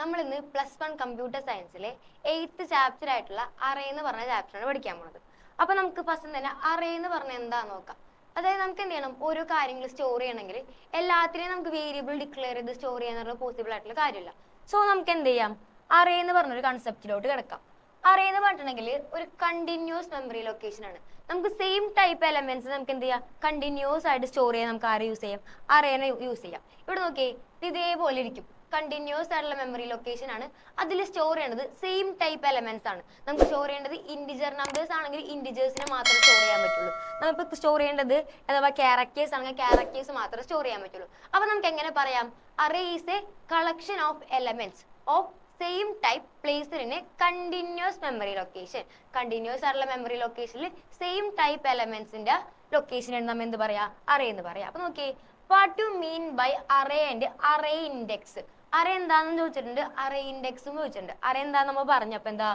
നമ്മൾ ഇന്ന് +1 computer സയൻസിലെ 8th chapter ആയിട്ടുള്ള അറേ എന്ന് പറഞ്ഞ ചാപ്റ്ററാണ് പഠിക്കാൻ പോകുന്നത്. അപ്പൊ നമുക്ക് ഫസ്റ്റ് തന്നെ അറേ എന്ന് പറഞ്ഞാൽ എന്താന്ന് നോക്കാം. അതായത് നമുക്ക് എന്ത് ചെയ്യണം, ഓരോ കാര്യങ്ങൾ സ്റ്റോർ ചെയ്യണമെങ്കിൽ എല്ലാത്തിനെയും നമുക്ക് വേരിയബിൾ ഡിക്ലെയർ ചെയ്ത് സ്റ്റോർ ചെയ്യാൻ പോസിബിൾ ആയിട്ടുള്ള കാര്യമില്ല. സോ നമുക്ക് എന്ത് ചെയ്യാം, അറേ എന്ന് പറഞ്ഞൊരു കൺസെപ്റ്റിലോട്ട് കിടക്കാം. അറേ എന്ന് പറഞ്ഞിട്ടുണ്ടെങ്കിൽ ഒരു കണ്ടിന്യൂസ് മെമ്മറി ലൊക്കേഷൻ ആണ്. നമുക്ക് സെയിം ടൈപ്പ് എലമെന്റ്സ് നമുക്ക് എന്ത് ചെയ്യാം, കണ്ടിന്യൂസ് ആയിട്ട് സ്റ്റോർ ചെയ്യാൻ നമുക്ക് ആരെ യൂസ് ചെയ്യാം, അറേനെ യൂസ് ചെയ്യാം. ഇവിടെ നോക്കിയേ, ഇതേപോലെ ഇരിക്കും. കണ്ടിന്യൂസ് ആയിട്ടുള്ള മെമ്മറി ലൊക്കേഷൻ ആണ്. അതിൽ സ്റ്റോർ ചെയ്യേണ്ടത് സെയിം ടൈപ്പ് എലമെന്റ്സ് ആണ്. നമുക്ക് സ്റ്റോർ ചെയ്യേണ്ടത് ഇൻഡിജർ നമ്പേഴ്സ് ആണെങ്കിൽ ഇൻഡിജേഴ്സിനെ മാത്രമേ സ്റ്റോർ ചെയ്യാൻ പറ്റുള്ളൂ. നമുക്ക് സ്റ്റോർ ചെയ്യേണ്ടത് അഥവാ ക്യാരക്ടേഴ്സ് ആണെങ്കിൽ ക്യാരക്ടേഴ്സ് മാത്രമേ സ്റ്റോർ ചെയ്യാൻ പറ്റുള്ളൂ. അപ്പൊ നമുക്ക് എങ്ങനെ പറയാം, array is a collection of elements of same type placed in a continuous memory location. Continuous ആയിട്ടുള്ള മെമ്മറി ലൊക്കേഷനിൽ സെയിം ടൈപ്പ് എലമെന്റ്സിന്റെ ലൊക്കേഷനാണ് നമ്മൾ എന്ത് പറയാ, അറേ എന്ന് പറയാം. അപ്പൊ നോക്കിയേ, what you mean by array and array index. Array എന്താണെന്ന് ചോദിച്ചിട്ടുണ്ട്, അറേ ഇൻഡെക്സും ചോദിച്ചിട്ടുണ്ട്. അറേ എന്താന്ന് നമ്മൾ പറഞ്ഞപ്പോ എന്താ,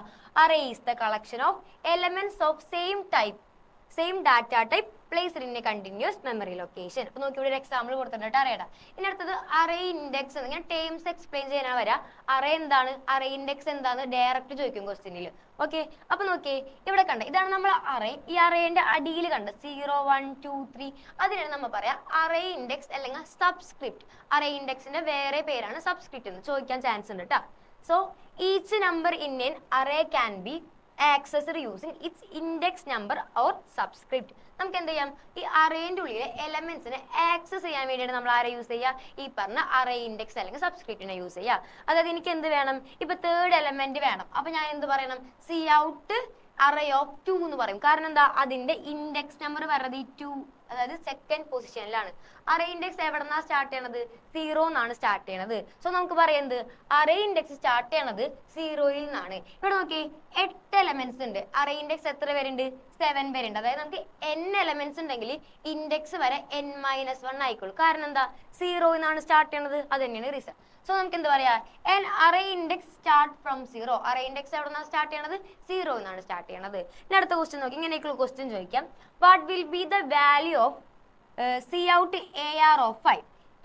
array is the collection of elements of same data type placed in a continuous memory location. അപ്പൊ നോക്കി, ഇവിടെ ഒരു എക്സാമ്പിൾ കൊടുത്തിട്ട് അറിയടാ. ഇനി അടുത്തത് അറേ ഇൻഡെക്സ്. ഇങ്ങനെ ടേംസ് എക്സ്പ്ലെയിൻ ചെയ്യാനാ വരാ. അറേ എന്താണ്, അറേ ഇൻഡെക്സ് എന്താന്ന് ഡയറക്റ്റ് ചോദിക്കും ക്വസ്റ്റ്യനിൽ. ഓക്കെ, അപ്പൊ നോക്കിയേ, ഇവിടെ കണ്ട ഇതാണ് നമ്മൾ അറേ. ഈ അറേന്റെ അടിയിൽ കണ്ട 0 1 2 3 അതിനാണ് നമ്മൾ പറയാ അറേ ഇൻഡെക്സ് അല്ലെങ്കിൽ സബ്സ്ക്രിപ്റ്റ്. അറേ ഇൻഡെക്സിന്റെ വേറെ പേരാണ് സബ്സ്ക്രിപ്റ്റ് എന്ന് ചോദിക്കാൻ ചാൻസ് ഉണ്ട് കേട്ടോ. So each number in N array can be accessed using its index number or subscript. നമുക്ക് എന്ത് ചെയ്യാം, ഈ അറേന്റെ ഉള്ളിലെ എലമെന്റ്സിനെ ആക്സസ് ചെയ്യാൻ വേണ്ടിയാണ് നമ്മൾ ആരെ യൂസ് ചെയ്യുക, ഈ പറഞ്ഞ അറേ ഇൻഡെക്സ് അല്ലെങ്കിൽ സബ്സ്ക്രിപ്റ്റിനെ യൂസ് ചെയ്യുക. അതായത് എനിക്ക് എന്ത് വേണം, ഇപ്പൊ തേർഡ് എലമെന്റ് വേണം. അപ്പൊ ഞാൻ എന്ത് പറയണം, സി ഔട്ട് അറേ ഓഫ് 2 എന്ന് പറയും. കാരണം എന്താ, അതിന്റെ ഇൻഡെക്സ് നമ്പർ പറയുന്നത് ഈ 2, അതായത് സെക്കൻഡ് പൊസിഷനിലാണ്. അറേ ഇൻഡെക്സ് എവിടെന്നാ സ്റ്റാർട്ട് ചെയ്യണത്, 0 എന്നാണ് സ്റ്റാർട്ട് ചെയ്യണത്. സോ നമുക്ക് പറയുന്നത് അറേ ഇൻഡെക്സ് സ്റ്റാർട്ട് ചെയ്യണത് 0-ൽ നിന്നാണ്. ഇവിടെ നോക്കി, 8 എലമെന്റ്സ് ഉണ്ട്. അറേ ഇൻഡെക്സ് എത്ര പേരുണ്ട്, 7 പേരുണ്ട്. അതായത് നമുക്ക് n എലമെന്റ്സ് ഉണ്ടെങ്കിൽ ഇൻഡെക്സ് വരെ n-1 ആയിക്കോളൂ. കാരണം എന്താ, 0 എന്നാണ് സ്റ്റാർട്ട് ചെയ്യണത്. അത് തന്നെയാണ് റീസൺ. സോ നമുക്ക് എന്ത് പറയാ, an array index start from 0. Array index എവിടെന്നാണ് സ്റ്റാർട്ട് ചെയ്യണത്, 0 എന്നാണ് സ്റ്റാർട്ട് ചെയ്യണത്. ഇനി അടുത്ത ക്വസ്റ്റ്യൻ നോക്കി, ഇങ്ങനെയൊക്കെയുള്ള ക്വസ്റ്റ്യൻ ചോദിക്കാം. What will be the value of c out AR of 5.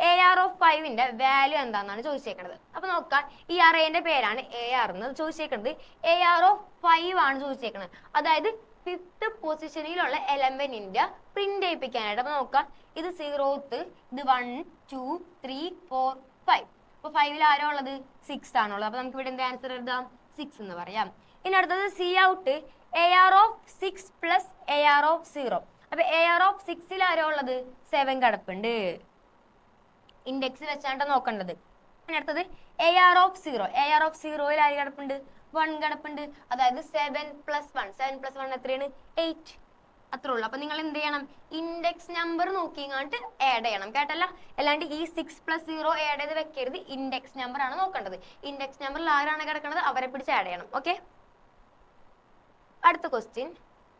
AR of 5ന്റെ വാല്യൂ എന്താണെന്നാണ് ചോദിച്ചേക്കുന്നത്. അപ്പൊ നോക്കാം, ഈ അറേന്റെ പേരാണ് AR എന്ന് ചോദിച്ചേക്കുന്നത്. AR ഓഫ് 5 ആണ് ചോദിച്ചേക്കുന്നത്. അതായത് 5th പൊസിഷനിലുള്ള എലമെന്റിന്റെ പ്രിന്റ് ചെയ്യിപ്പിക്കാനായിട്ട്. അപ്പൊ നോക്കാം, ഇത് 0th, ഇത് 1 2 3 4 5. അപ്പൊ 5ൽ ആരോ ഉള്ളത്, 6 ആണുള്ളത്. അപ്പൊ നമുക്ക് ഇവിടെ എന്ത് ആൻസർ എഴുതാം, 6 എന്ന് പറയാം. ഇനി അടുത്തത് C out AR of 6 plus AR of 0. അപ്പൊ AR ഓഫ് 6ൽ ആരോ ഉള്ളത്, 7 കിടപ്പുണ്ട്. ഇൻഡെക്സ് വെച്ചാണ്ട് നോക്കേണ്ടത്. ഇനി അടുത്തത് AR ഓഫ് 0. AR ഓഫ് 0ൽ ആര് കിടപ്പുണ്ട്, 1 കിടപ്പുണ്ട്. അതായത് 7 + 1. 7 + 1 എത്രയാണ്, 8. അത്രേ ഉള്ളൂ. അപ്പൊ നിങ്ങൾ എന്ത് ചെയ്യണം, ഇൻഡെക്സ് നമ്പർ നോക്കിങ്ങാണ്ട് ആഡ് ചെയ്യണം, കേട്ടല്ല. അല്ലാണ്ട് ഈ 6 + 0 ആഡ് ചെയ്ത് വെക്കരുത്. ഇൻഡെക്സ് നമ്പർ ആണ് നോക്കേണ്ടത്. ഇൻഡെക്സ് നമ്പറിൽ ആരാണ് കിടക്കുന്നത്, അവരെ പിടിച്ച് ആഡ് ചെയ്യണം. ഓക്കെ, അടുത്ത question,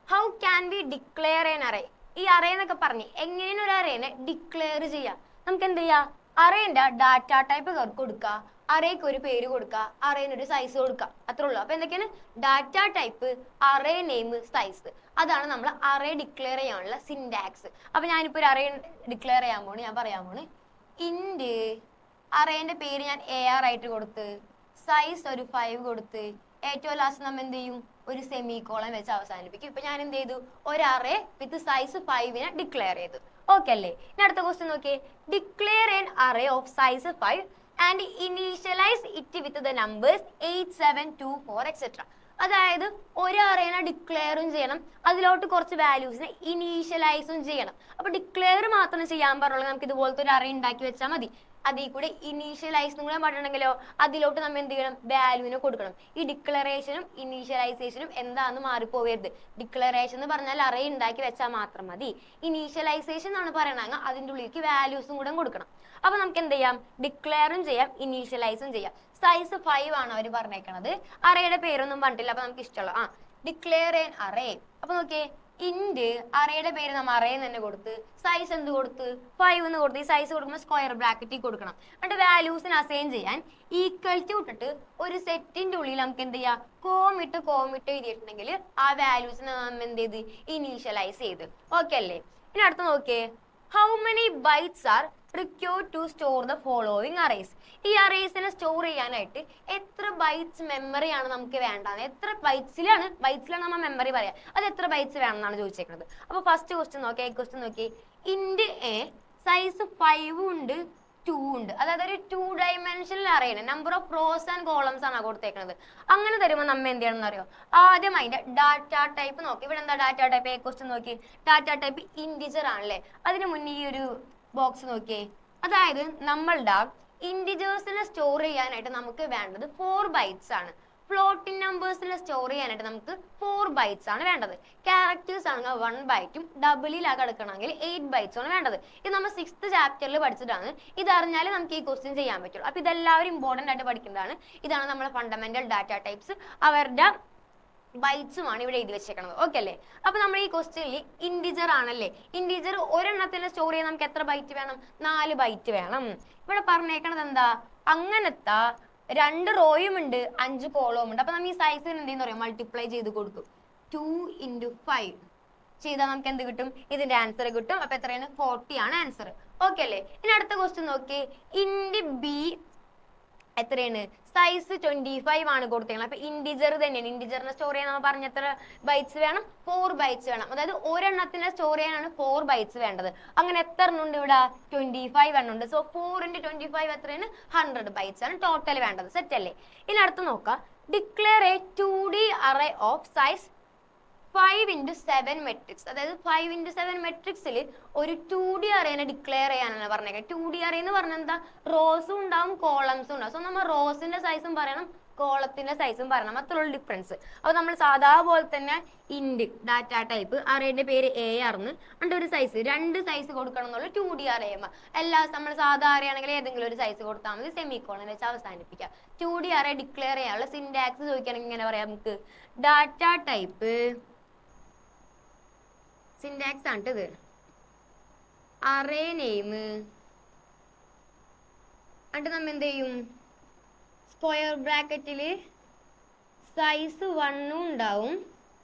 how can we declare N array. ഈ അറേ എന്നൊക്കെ പറഞ്ഞ് എങ്ങനെയാണ് ഒരു അറേനെ ഡിക്ലെയർ ചെയ്യാം. നമുക്ക് എന്ത് ചെയ്യാം, അറേന്റെ ഡാറ്റ ടൈപ്പ് കൊടുക്കുക, അറേക്ക് ഒരു പേര് കൊടുക്കുക, അറേന് ഒരു സൈസ് കൊടുക്കുക. അത്രേ ഉള്ളൂ. അപ്പൊ എന്തൊക്കെയാണ്, data type, array name, size. അതാണ് നമ്മൾ അറേ ഡിക്ലെയർ ചെയ്യാനുള്ള സിൻടാക്സ്. അപ്പൊ ഞാനിപ്പോ ഒരു അറേ ഡിക്ലെയർ ചെയ്യാൻ പോണ്, ഞാൻ പറയാൻ പോണ് ഇന്റ് അറേന്റെ പേര് ഞാൻ AR ആയിട്ട് കൊടുത്ത്, സൈസ് ഒരു 5 കൊടുത്ത്, ഏറ്റവും ലാസ്റ്റ് നമ്മൾ എന്ത് ചെയ്യും, ഒരു സെമിക്കോളൻ വെച്ച് അവസാനിപ്പിക്കും. ഇപ്പൊ ഞാൻ എന്ത് ചെയ്തു, ഒരു അറേ വിത്ത് സൈസ് 5നെ ഡിക്ലെയർ ചെയ്തു. ഓക്കെ അല്ലേ. ഇനി അടുത്ത ക്വസ്റ്റ്യൻ നോക്കിയേ, declare N array of size 5 and initialise it with the numbers 8 7 2 4 etc. അതായത് ഒരു അറേനെ ഡിക്ലെയറും ചെയ്യണം, അതിലോട്ട് കുറച്ച് വാല്യൂസിനെ ഇനീഷ്യലൈസും ചെയ്യണം. അപ്പൊ ഡിക്ലെയർ മാത്രം ചെയ്യാൻ പറഞ്ഞുള്ളൂ, നമുക്ക് ഇതുപോലത്തെ ഒരു അറേ ഉണ്ടാക്കി വെച്ചാൽ മതി. അതിൽ കൂടെ ഇനീഷ്യലൈസ് കൂടെ പറഞ്ഞിട്ടുണ്ടെങ്കിലോ അതിലോട്ട് നമ്മൾ എന്ത് ചെയ്യണം, വാല്യൂവിനെ കൊടുക്കണം. ഈ ഡിക്ലറേഷനും ഇനീഷ്യലൈസേഷനും എന്താന്ന് മാറിപ്പോവരുത്. ഡിക്ലറേഷൻ എന്ന് പറഞ്ഞാൽ അറേ ഉണ്ടാക്കി വെച്ചാൽ മാത്രം മതി. ഇനീഷ്യലൈസേഷൻ എന്നാണ് പറയണെങ്കിൽ അതിൻ്റെ ഉള്ളിലേക്ക് വാല്യൂസും കൂടെ കൊടുക്കണം. അപ്പൊ നമുക്ക് എന്ത് ചെയ്യാം, ഡിക്ലെയറും ചെയ്യാം, ഇനീഷ്യലൈസും ചെയ്യാം. സൈസ് 5 ആണ് അവർ പറഞ്ഞേക്കണത്. അറേയുടെ പേരൊന്നും പറഞ്ഞിട്ടില്ല. അപ്പൊ നമുക്ക് ഇഷ്ടമുള്ള ഡിക്ലെയർ എൻ അറേ. അപ്പൊ നോക്കിയേ, ഇന്റ് അറേയുടെ പേര് നമ്മൾ അറേന്ന് തന്നെ കൊടുത്ത്, സൈസ് എന്ത് കൊടുത്ത്, 5 എന്ന് കൊടുത്ത്. ഈ സൈസ് കൊടുക്കുമ്പോൾ സ്ക്വയർ ബ്രാക്കറ്റിൽ കൊടുക്കണം. എന്നിട്ട് വാല്യൂസിന് അസൈൻ ചെയ്യാൻ ഈക്വൽ ടു ഇട്ടിട്ട് ഒരു സെറ്റിന്റെ ഉള്ളിൽ നമുക്ക് എന്ത് ചെയ്യാം, കോമിട്ട് എഴുതിയിട്ടുണ്ടെങ്കിൽ ആ വാല്യൂസിനെ നമ്മൾ എന്ത് ചെയ്ത് ഇനീഷ്യലൈസ് ചെയ്ത്. ഓക്കെ അല്ലേ. ഇനി അടുത്ത് നോക്കിയേ, how many bytes are required to store the following arrays. ഈ അറേസിനെ സ്റ്റോർ ചെയ്യാനായിട്ട് എത്ര ബൈറ്റ്സ് മെമ്മറി ആണ് നമുക്ക് വേണ്ടത്, എത്ര ബൈറ്റ്സിലാണ് നമ്മൾ മെമ്മറി പറയാ, അത് എത്ര ബൈറ്റ്സ് വേണമെന്നാണ് ചോദിച്ചേക്കുന്നത്. അപ്പൊ ഫസ്റ്റ് ക്വസ്റ്റ്യൻ നോക്കി ഇന്റ് എ സൈസ് 5 ഉണ്ട് 2 ഉണ്ട്, അതായത് ഒരു 2 ഡയമെൻഷണൽ അറേയാണ്, number of rows and columns ആണ് കൊടുത്തേക്കുന്നത്. അങ്ങനെ തരുമ്പോൾ നമ്മ എന്ത് ചെയ്യണം അറിയോ, ആദ്യം അതിന്റെ ഡാറ്റ ടൈപ്പ് നോക്കി. ഇവിടെ എന്താ ഡാറ്റ ടൈപ്പ്? ക്വസ്റ്റ്യൻ നോക്കി, ഡാറ്റ ടൈപ്പ് ഇന്റിജർ ആണല്ലേ. അതിന് മുന്നേ ഈ ഒരു ബോക്സ് നോക്കിയേ, അതായത് നമ്മളുടെ ഇന്റിജേഴ്സിനെ സ്റ്റോർ ചെയ്യാനായിട്ട് നമുക്ക് വേണ്ടത് 4 ബൈറ്റ്സ് ആണ്. ഫ്ലോട്ടിംഗ് നമ്പേഴ്സിനെ സ്റ്റോർ ചെയ്യാനായിട്ട് നമുക്ക് 4 ബൈറ്റ്സ് ആണ് വേണ്ടത്. ക്യാരക്ടേഴ്സ് ആണെങ്കിൽ 1 ബൈറ്റും, ഡബിളിലാക്കി എടുക്കണമെങ്കിൽ 8 ബൈറ്റ്സ് ആണ് വേണ്ടത്. ഇത് നമ്മൾ 6th ചാപ്റ്ററിൽ പഠിച്ചിട്ടാണ്. ഇത് അറിഞ്ഞാലേ നമുക്ക് ഈ ക്വസ്റ്റ്യൻ ചെയ്യാൻ പറ്റുള്ളൂ. അപ്പൊ ഇതെല്ലാവരും ഇമ്പോർട്ടന്റ് ആയിട്ട് പഠിക്കുന്നതാണ്. ഇതാണ് നമ്മുടെ ഫണ്ടമെന്റൽ ഡാറ്റ ടൈപ്സ്, അവരുടെ ബൈറ്റ്സുമാണ് ഇവിടെ എഴുതി വെച്ചേക്കുന്നത്. ഓക്കെ അല്ലേ? അപ്പൊ നമ്മൾ ഈ ക്വസ്റ്റ്യനിൽ ഇന്റിജർ ആണല്ലേ, ഇന്റിജർ ഒരെണ്ണത്തിന് സ്റ്റോർ ചെയ്യാൻ നമുക്ക് എത്ര ബൈറ്റ് വേണം? 4 ബൈറ്റ് വേണം. ഇവിടെ പറഞ്ഞേക്കണത് എന്താ, അങ്ങനത്തെ 2 റോയും ഉണ്ട് 5 കോളവും ഉണ്ട്. അപ്പൊ നമ്മൾ ഈ സൈസിന് എന്ത് ചെയ്യുന്ന പറയാം, മൾട്ടിപ്ലൈ ചെയ്ത് കൊടുക്കും. 2 × 5 ചെയ്താൽ നമുക്ക് എന്ത് കിട്ടും? ഇതിന്റെ ആൻസർ കിട്ടും. അപ്പൊ എത്രയാണ്? 40 ആണ് ആൻസർ. ഓക്കെ അല്ലേ? ഇനി അടുത്ത ക്വസ്റ്റ്യൻ നോക്കി, ഇന്റ് ബി എത്രയാണ്? സൈസ് 25 ആണ് കൊടുത്തേക്കുന്നത്. അപ്പൊ ഇന്റിജർ തന്നെയാണ്. ഇന്റിജറിനെ സ്റ്റോർ ചെയ്യാൻ നമ്മൾ പറഞ്ഞ എത്ര ബൈറ്റ്സ് വേണം? 4 ബൈറ്റ്സ് വേണം. അതായത് ഒരെണ്ണത്തിനെ സ്റ്റോർ ചെയ്യാനാണ് 4 ബൈറ്റ്സ് വേണ്ടത്. അങ്ങനെ എത്ര എണ്ണം ഉണ്ട് ഇവിടെ? 25 എണ്ണം ഉണ്ട്. സോ 4 × 25 എത്രയാണ്? 100 ബൈറ്റ്സ് ആണ് ടോട്ടൽ വേണ്ടത്. സെറ്റ് അല്ലേ? ഇനി അടുത്ത് നോക്കാം, declare A 2D array of size 5 × 7 matrix. അതായത് 5 × 7 മെട്രിക്സിൽ ഒരു 2D അറേനെ ഡിക്ലെയർ ചെയ്യാനാണ് പറഞ്ഞേക്കുന്നത്. 2D അറേ എന്ന് പറഞ്ഞാൽ എന്താ? റോസും ഉണ്ടാവും കോളംസും ഉണ്ടാവും. സോ നമ്മൾ റോസിന്റെ സൈസും പറയണം, കോളത്തിന്റെ സൈസും പറയണം, അത്രയുള്ള ഡിഫറൻസ്. അപ്പൊ നമ്മൾ സാധാ പോലെ തന്നെ ഇന്റ് ഡാറ്റ ടൈപ്പ് അറേന്റെ പേര് എ ആർന്ന് അതിന്റെ ഒരു സൈസ് 2 സൈസ് കൊടുക്കണം എന്നുള്ള 2D അറേ. എല്ലാ നമ്മൾ സാധാ അറേ ആണെങ്കിൽ ഏതെങ്കിലും ഒരു സൈസ് കൊടുത്താൽ മതി, സെമിക്കോളൻ വെച്ച് അവസാനിപ്പിക്കാം. 2D അറേ ഡിക്ലെയർ ചെയ്യാനുള്ള സിന്റാക്സ് ചോദിക്കുകയാണെങ്കിൽ ഇങ്ങനെ പറയാം നമുക്ക്, ഡാറ്റ ടൈപ്പ് സിന്റാക്സ് ആണ് ഇത്, അറേ നെയിം എന്നിട്ട് നമ്മൾ എന്ത് ചെയ്യും, സ്ക്വയർ ബ്രാക്കറ്റില് സൈസ് 1 ഉണ്ടാവും,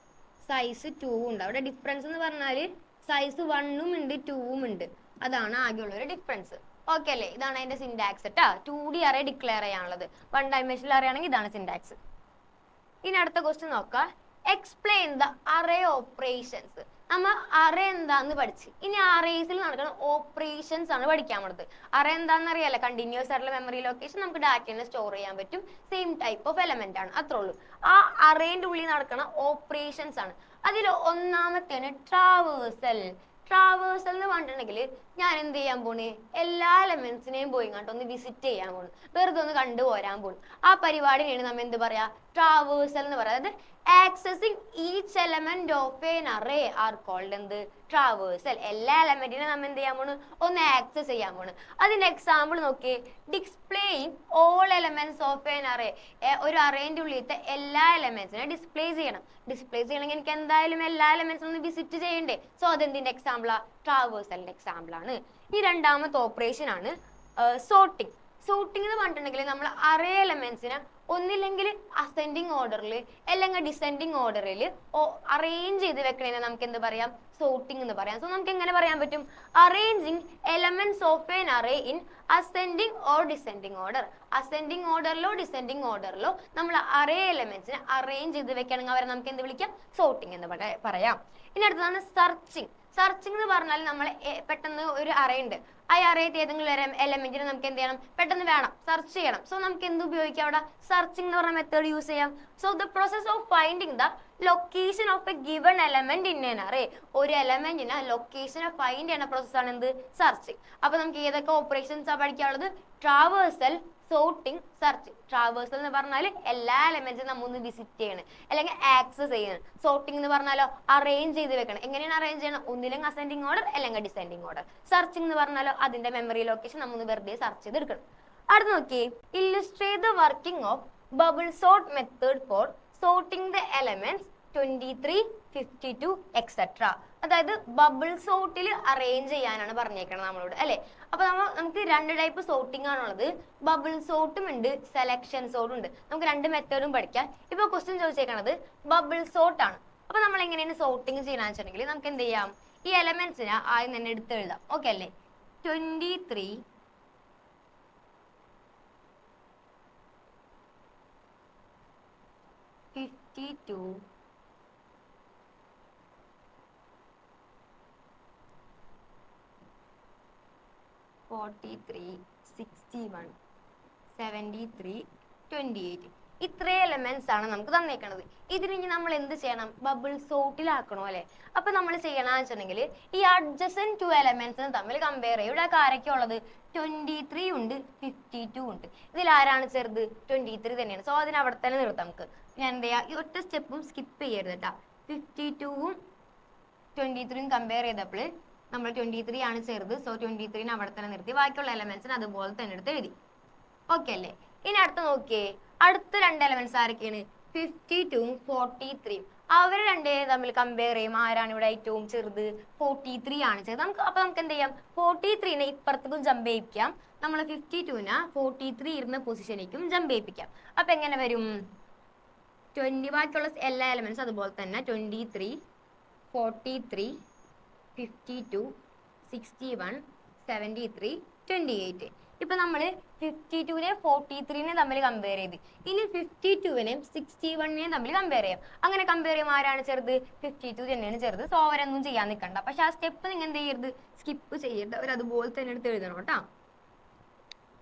സൈസ് 2 ഉണ്ടാവും. ഇവിടെ ഡിഫറൻസ് എന്ന് പറഞ്ഞാല് സൈസ് 1 ഉണ്ട് 2 ഉണ്ട്, അതാണ് ആകെയുള്ള ഒരു ഡിഫറൻസ്. ഓക്കെ അല്ലേ? ഇതാണ് അതിന്റെ സിന്റാക്സ് കേട്ടാ. 2D അറേ ഡിക്ലെയർ ചെയ്യാനുള്ളത്. 1 ഡയമെൻഷണൽ അറേ ആണെങ്കിൽ ഇതാണ് സിന്റാക്സ്. ഇനി അടുത്ത ക്വസ്റ്റ്യൻ നോക്കാം, എക്സ്പ്ലെയിൻ ദ അറേ ഓപ്പറേഷൻസ്. നമ്മൾ അറേ എന്താന്ന് പഠിച്ച്, ഇനി അറേസിൽ നടക്കുന്ന ഓപ്പറേഷൻസ് ആണ് പഠിക്കാൻ പോണത്. അറേ എന്താണെന്ന് അറിയാലോ, കണ്ടിന്യൂസ് ആയിട്ടുള്ള മെമ്മറി ലൊക്കേഷൻ, നമുക്ക് ഡാറ്റയെ സ്റ്റോർ ചെയ്യാൻ പറ്റും, സെയിം ടൈപ്പ് ഓഫ് എലമെന്റ് ആണ്, അത്രേ ഉള്ളൂ. ആ അറേന്റെ ഉള്ളിൽ നടക്കുന്ന ഓപ്പറേഷൻസ് ആണ്. അതിൽ ഒന്നാമത്തേന് ട്രാവേഴ്സൽ. ട്രാവേഴ്സൽ എന്ന് പറഞ്ഞിട്ടുണ്ടെങ്കിൽ ഞാൻ എന്ത് ചെയ്യാൻ പോണ്, എല്ലാ എലമെന്റ്സിനെയും പോയി ഒന്ന് വിസിറ്റ് ചെയ്യാൻ പോണ്, വെറുതെ ഒന്ന് കണ്ടുപോരാൻ പോണ്. ആ പരിപാടിനെയാണ് നമ്മൾ എന്ത് പറയാ, ട്രാവേഴ്സൽ എന്ന് പറയാം. അതായത് accessing each element of an array are called എന്ത്, ട്രാവേഴ്സൽ. എല്ലാ എലമെന്റിനെ നമ്മൾ എന്ത് ചെയ്യാൻ പോണ്, ഒന്ന് ആക്സസ് ചെയ്യാൻ പോണ്. അതിന്റെ എക്സാമ്പിൾ നോക്കിയേ, displaying all elements of an array. ഒരു അറേന്റെ ഉള്ളിലത്തെ എല്ലാ എലമെന്റ്സിനെ ഡിസ്പ്ലേ ചെയ്യണം. ഡിസ്പ്ലേ ചെയ്യണമെങ്കിൽ എനിക്ക് എന്തായാലും എല്ലാ എലമെന്റ്സും ഒന്ന് വിസിറ്റ് ചെയ്യണ്ടേ. സോ അതെന്തിന്റെ എക്സാമ്പിളാ, ട്രാവേഴ്സലിന്റെ എക്സാമ്പിൾ ആണ്. ഈ രണ്ടാമത്തെ ഓപ്പറേഷൻ ആണ് സോർട്ടിങ്. സോർട്ടിങ് എന്ന് പറഞ്ഞിട്ടുണ്ടെങ്കിൽ നമ്മൾ അറേ എലമെന്റ്സിനെ ഒന്നില്ലെങ്കിൽ അസെൻഡിങ് ഓർഡറിൽ അല്ലെങ്കിൽ ഡിസെൻഡിങ് ഓർഡറിൽ അറേഞ്ച് ചെയ്ത് വെക്കണേനെ നമുക്ക് എന്ത് പറയാം, സോർട്ടിങ് എന്ന് പറയാം. സോ നമുക്ക് എങ്ങനെ പറയാൻ പറ്റും, arranging elements of an array in ascending or descending order. Ascending ഓർഡറിലോ ഡിസെൻഡിങ് ഓർഡറിലോ നമ്മൾ അറേ എലമെന്റ്സിനെ അറേഞ്ച് ചെയ്ത് വെക്കണമെങ്കിൽ അവരെ നമുക്ക് എന്ത് വിളിക്കാം, സോർട്ടിങ് എന്ന് പറയാം. ഇനി അടുത്തതാണ് സെർച്ചിങ്. സെർച്ചിങ് എന്ന് പറഞ്ഞാൽ നമ്മൾ പെട്ടെന്ന് ഒരു അറേ ഉണ്ട്, ആ അറേത്ത് ഏതെങ്കിലും എലമെന്റിനെ നമുക്ക് എന്ത് ചെയ്യണം, പെട്ടെന്ന് വേണം, സെർച്ച് ചെയ്യണം. സോ നമുക്ക് എന്ത് ഉപയോഗിക്കാം, അവിടെ സെർച്ചിങ് എന്ന് പറഞ്ഞ മെത്തേഡ് യൂസ് ചെയ്യാം. So the process of finding the location of A given element in N array. ഒരു എലമെന്റിനെ ലൊക്കേഷനെ ഫൈൻഡ് ചെയ്യുന്ന പ്രോസസ്സാണ് എന്ത്, സെർച്ചിങ്. അപ്പൊ നമുക്ക് ഏതൊക്കെ ഓപ്പറേഷൻസ് ആ പഠിക്കാനുള്ളത്, ട്രാവേഴ്സൽ, സോർട്ടിങ്, സെർച്ചിങ്. ട്രാവേഴ്സൽ എന്ന് പറഞ്ഞാൽ എല്ലാ എലമെന്റ്സും നമ്മൾ ഒന്ന് വിസിറ്റ് ചെയ്യണം അല്ലെങ്കിൽ ആക്സസ് ചെയ്യണം. സോർട്ടിങ് എന്ന് പറഞ്ഞാലോ അറേഞ്ച് ചെയ്ത് വെക്കണം. എങ്ങനെയാണ് അറേഞ്ച് ചെയ്യണം, ഒന്നില്ലെങ്കിൽ അസെൻഡിങ് ഓർഡർ അല്ലെങ്കിൽ ഡിസെൻഡിങ് ഓർഡർ. സെർച്ചിങ് എന്ന് പറഞ്ഞാലോ അതിന്റെ മെമ്മറി ലൊക്കേഷൻ നമ്മൾ ഒന്ന് വെറുതെ സെർച്ച് ചെയ്ത് എടുക്കണം. അടുത്ത് നോക്കിയേ, illustrate the working of bubble sort method for sorting the elements 23, 52 etcetera. അതായത് ബബിൾ സോർട്ടിൽ അറേഞ്ച് ചെയ്യാനാണ് പറഞ്ഞേക്കണം നമ്മളോട് അല്ലെ. അപ്പൊ നമുക്ക് 2 ടൈപ്പ് സോർട്ടിംഗ് ആണുള്ളത്, ബബിൾ സോർട്ടും ഉണ്ട്, സെലക്ഷൻ സോർട്ടും ഉണ്ട്. നമുക്ക് 2 മെത്തേഡും പഠിക്കാം. ഇപ്പൊ ക്വസ്റ്റ്യൻ ചോദിച്ചേക്കണത് ബബിൾ സോർട്ട് ആണ്. അപ്പൊ നമ്മൾ എങ്ങനെയാണ് സോർട്ടിങ് ചെയ്യാന്ന് വെച്ചിട്ടുണ്ടെങ്കിൽ നമുക്ക് എന്ത് ചെയ്യാം, ഈ എലമെന്റ്സിനെ ആദ്യം തന്നെ എടുത്ത് എഴുതാം. ഓക്കെ അല്ലേ, 23 52, 43, 61, 73, 28. ഇത്രയും എലമെന്റ്സ് ആണ് നമുക്ക് തന്നേക്കണത്. ഇതിന് നമ്മൾ എന്ത് ചെയ്യണം? ബബിൾ സോർട്ടിലാക്കണോ അല്ലെ? അപ്പൊ നമ്മൾ ചെയ്യണമെന്ന് വെച്ചിട്ടുണ്ടെങ്കിൽ ഈ അഡ്ജസന്റ് ടു എലമെന്റ്സിന് തമ്മിൽ കമ്പയർ ചെയ്യും. ഇവിടെ ആരൊക്കെ ഉള്ളത്? 23 ഉണ്ട്, 52 ഉണ്ട്. ഇതിൽ ആരാണ് ചെറുത്? 23 തന്നെയാണ്. സോ അതിന് അവിടെ തന്നെ നിർത്താം നമുക്ക്. ഞാൻ എന്ത് ചെയ്യാം? ഈ ഒറ്റ സ്റ്റെപ്പും സ്കിപ്പ് ചെയ്യരുത് കേട്ടാ. 52ഉം 23ഉം കമ്പയർ ചെയ്തപ്പോൾ നമ്മൾ 23 ആണ് ചെറുത്. സോ 23നെ അവിടെ തന്നെ നിർത്തി. ബാക്കിയുള്ള എലമെന്റ്സിന് അതുപോലെ തന്നെ എടുത്ത് എഴുതി. ഓക്കെ അല്ലേ? ഇനി അടുത്ത് നോക്കിയേ, അടുത്ത രണ്ട് എലമെന്റ്സ് ആരൊക്കെയാണ്? 52ഉം 43ഉം. അവർ രണ്ടുപേരും തമ്മിൽ കമ്പയർ ചെയ്യും. ആരാണ് ഇവിടെ ഏറ്റവും ചെറുത്? 43 ആണ് ചെറുത്. നമുക്ക് എന്ത് ചെയ്യാം? 43നെ ഇപ്പുറത്തേക്കും ജമ്പ് ചെയ്യിപ്പിക്കാം. നമ്മൾ 52നെ 43 ഇരുന്ന പൊസിഷനിലേക്കും ജമ്പ് ചെയ്യിപ്പിക്കാം. അപ്പൊ എങ്ങനെ വരും? 20 ബാക്കിയുള്ള എല്ലാ എലമെന്റ്സും അതുപോലെ തന്നെ 23, 43, 52, 61, 73, 28. ഇപ്പൊ നമ്മള് 52നെ 43നെ തമ്മിൽ കമ്പയർ ചെയ്ത്. ഇനി 52നെയും 61നെയും തമ്മിൽ കമ്പയർ ചെയ്യാം. അങ്ങനെ കമ്പയർ ചെയ്യുമ്പോൾ ആരാണ് ചെറുത്? 52 തന്നെയാണ് ചെറുത്. സോ അവരൊന്നും ചെയ്യാൻ നിൽക്കണ്ട. പക്ഷെ ആ സ്റ്റെപ്പ് നിങ്ങൾ എന്ത് ചെയ്യരുത്? സ്കിപ്പ് ചെയ്യരുത്. അവർ അതുപോലെ തന്നെ എടുത്ത് എഴുതണം കേട്ടോ.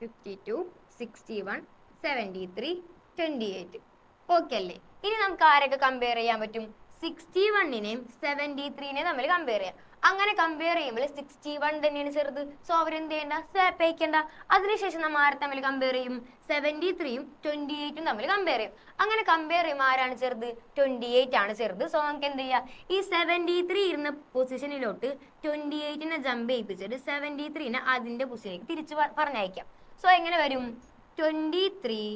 52, 61, 73, 28. ഓക്കെ അല്ലേ? ഇനി നമുക്ക് ആരൊക്കെ കമ്പയർ ചെയ്യാൻ പറ്റും? 61നെയും 73നെയും തമ്മിൽ കമ്പയർ ചെയ്യാം. അങ്ങനെ കമ്പയർ ചെയ്യുമ്പോൾ 61 തന്നെയാണ് ചെറുത്. സോ അവരെന്ത് ചെയ്യണ്ട? സ്വാപ്പ് ചെയ്യിക്കണ്ട. അതിനുശേഷം നമ്മൾ ആരെ തമ്മിൽ കമ്പയർ ചെയ്യും? 73യും 28ഉം തമ്മിൽ കമ്പയർ ചെയ്യും. അങ്ങനെ കമ്പയർ ചെയ്യുമ്പോൾ ആരാണ് ചെറുത്? 28 ആണ് ചെറുത്. സോ നമുക്ക് എന്ത് ചെയ്യാം? ഈ 73 ഇരുന്ന പൊസിഷനിലോട്ട് 28നെ ജമ്പ് ചെയ്യിപ്പിച്ചിട്ട് 73നെ അതിന്റെ പൊസിഷനിലേക്ക് തിരിച്ചു പറഞ്ഞയക്കാം. സോ എങ്ങനെ വരും? 23,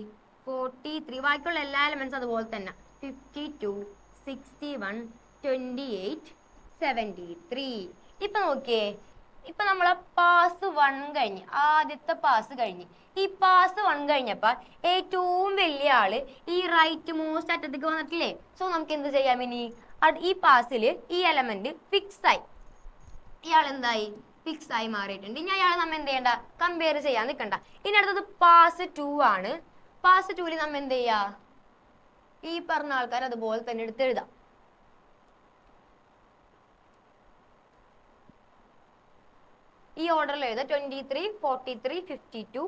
43, ബാക്കിയുള്ള എല്ലാ എലമെന്റ്സും അതുപോലെ തന്നെ 52, 61, 28, 73. ഇപ്പൊ നോക്കിയേ, ഇപ്പൊ നമ്മളെ പാസ് 1 കഴിഞ്ഞ്, ആദ്യത്തെ പാസ് കഴിഞ്ഞ്. ഈ പാസ് 1 കഴിഞ്ഞപ്പോ ഏറ്റവും വലിയ ആള് ഈ റൈറ്റ് മോസ്റ്റ് അറ്റത്തേക്ക് വന്നിട്ടില്ലേ? സോ നമുക്ക് എന്ത് ചെയ്യാം? ഇനി ഈ പാസിൽ ഈ എലമെന്റ് ഫിക്സ് ആയി. ഇയാൾ എന്തായി? ഫിക്സ് ആയി മാറിയിട്ടുണ്ട്. ഇനി അയാൾ നമ്മൾ എന്ത് ചെയ്യണ്ട? കമ്പയർ ചെയ്യാൻ നിൽക്കണ്ട. ഇനി അടുത്തത് പാസ് 2 ആണ്. പാസ് 2ല് നമ്മൾ എന്ത് ചെയ്യാ? ഈ പറഞ്ഞ ആൾക്കാർ അതുപോലെ തന്നെ എടുത്ത് എഴുതാം. ഈ ഓർഡറിൽ എഴുതാം. 23, 43, 52.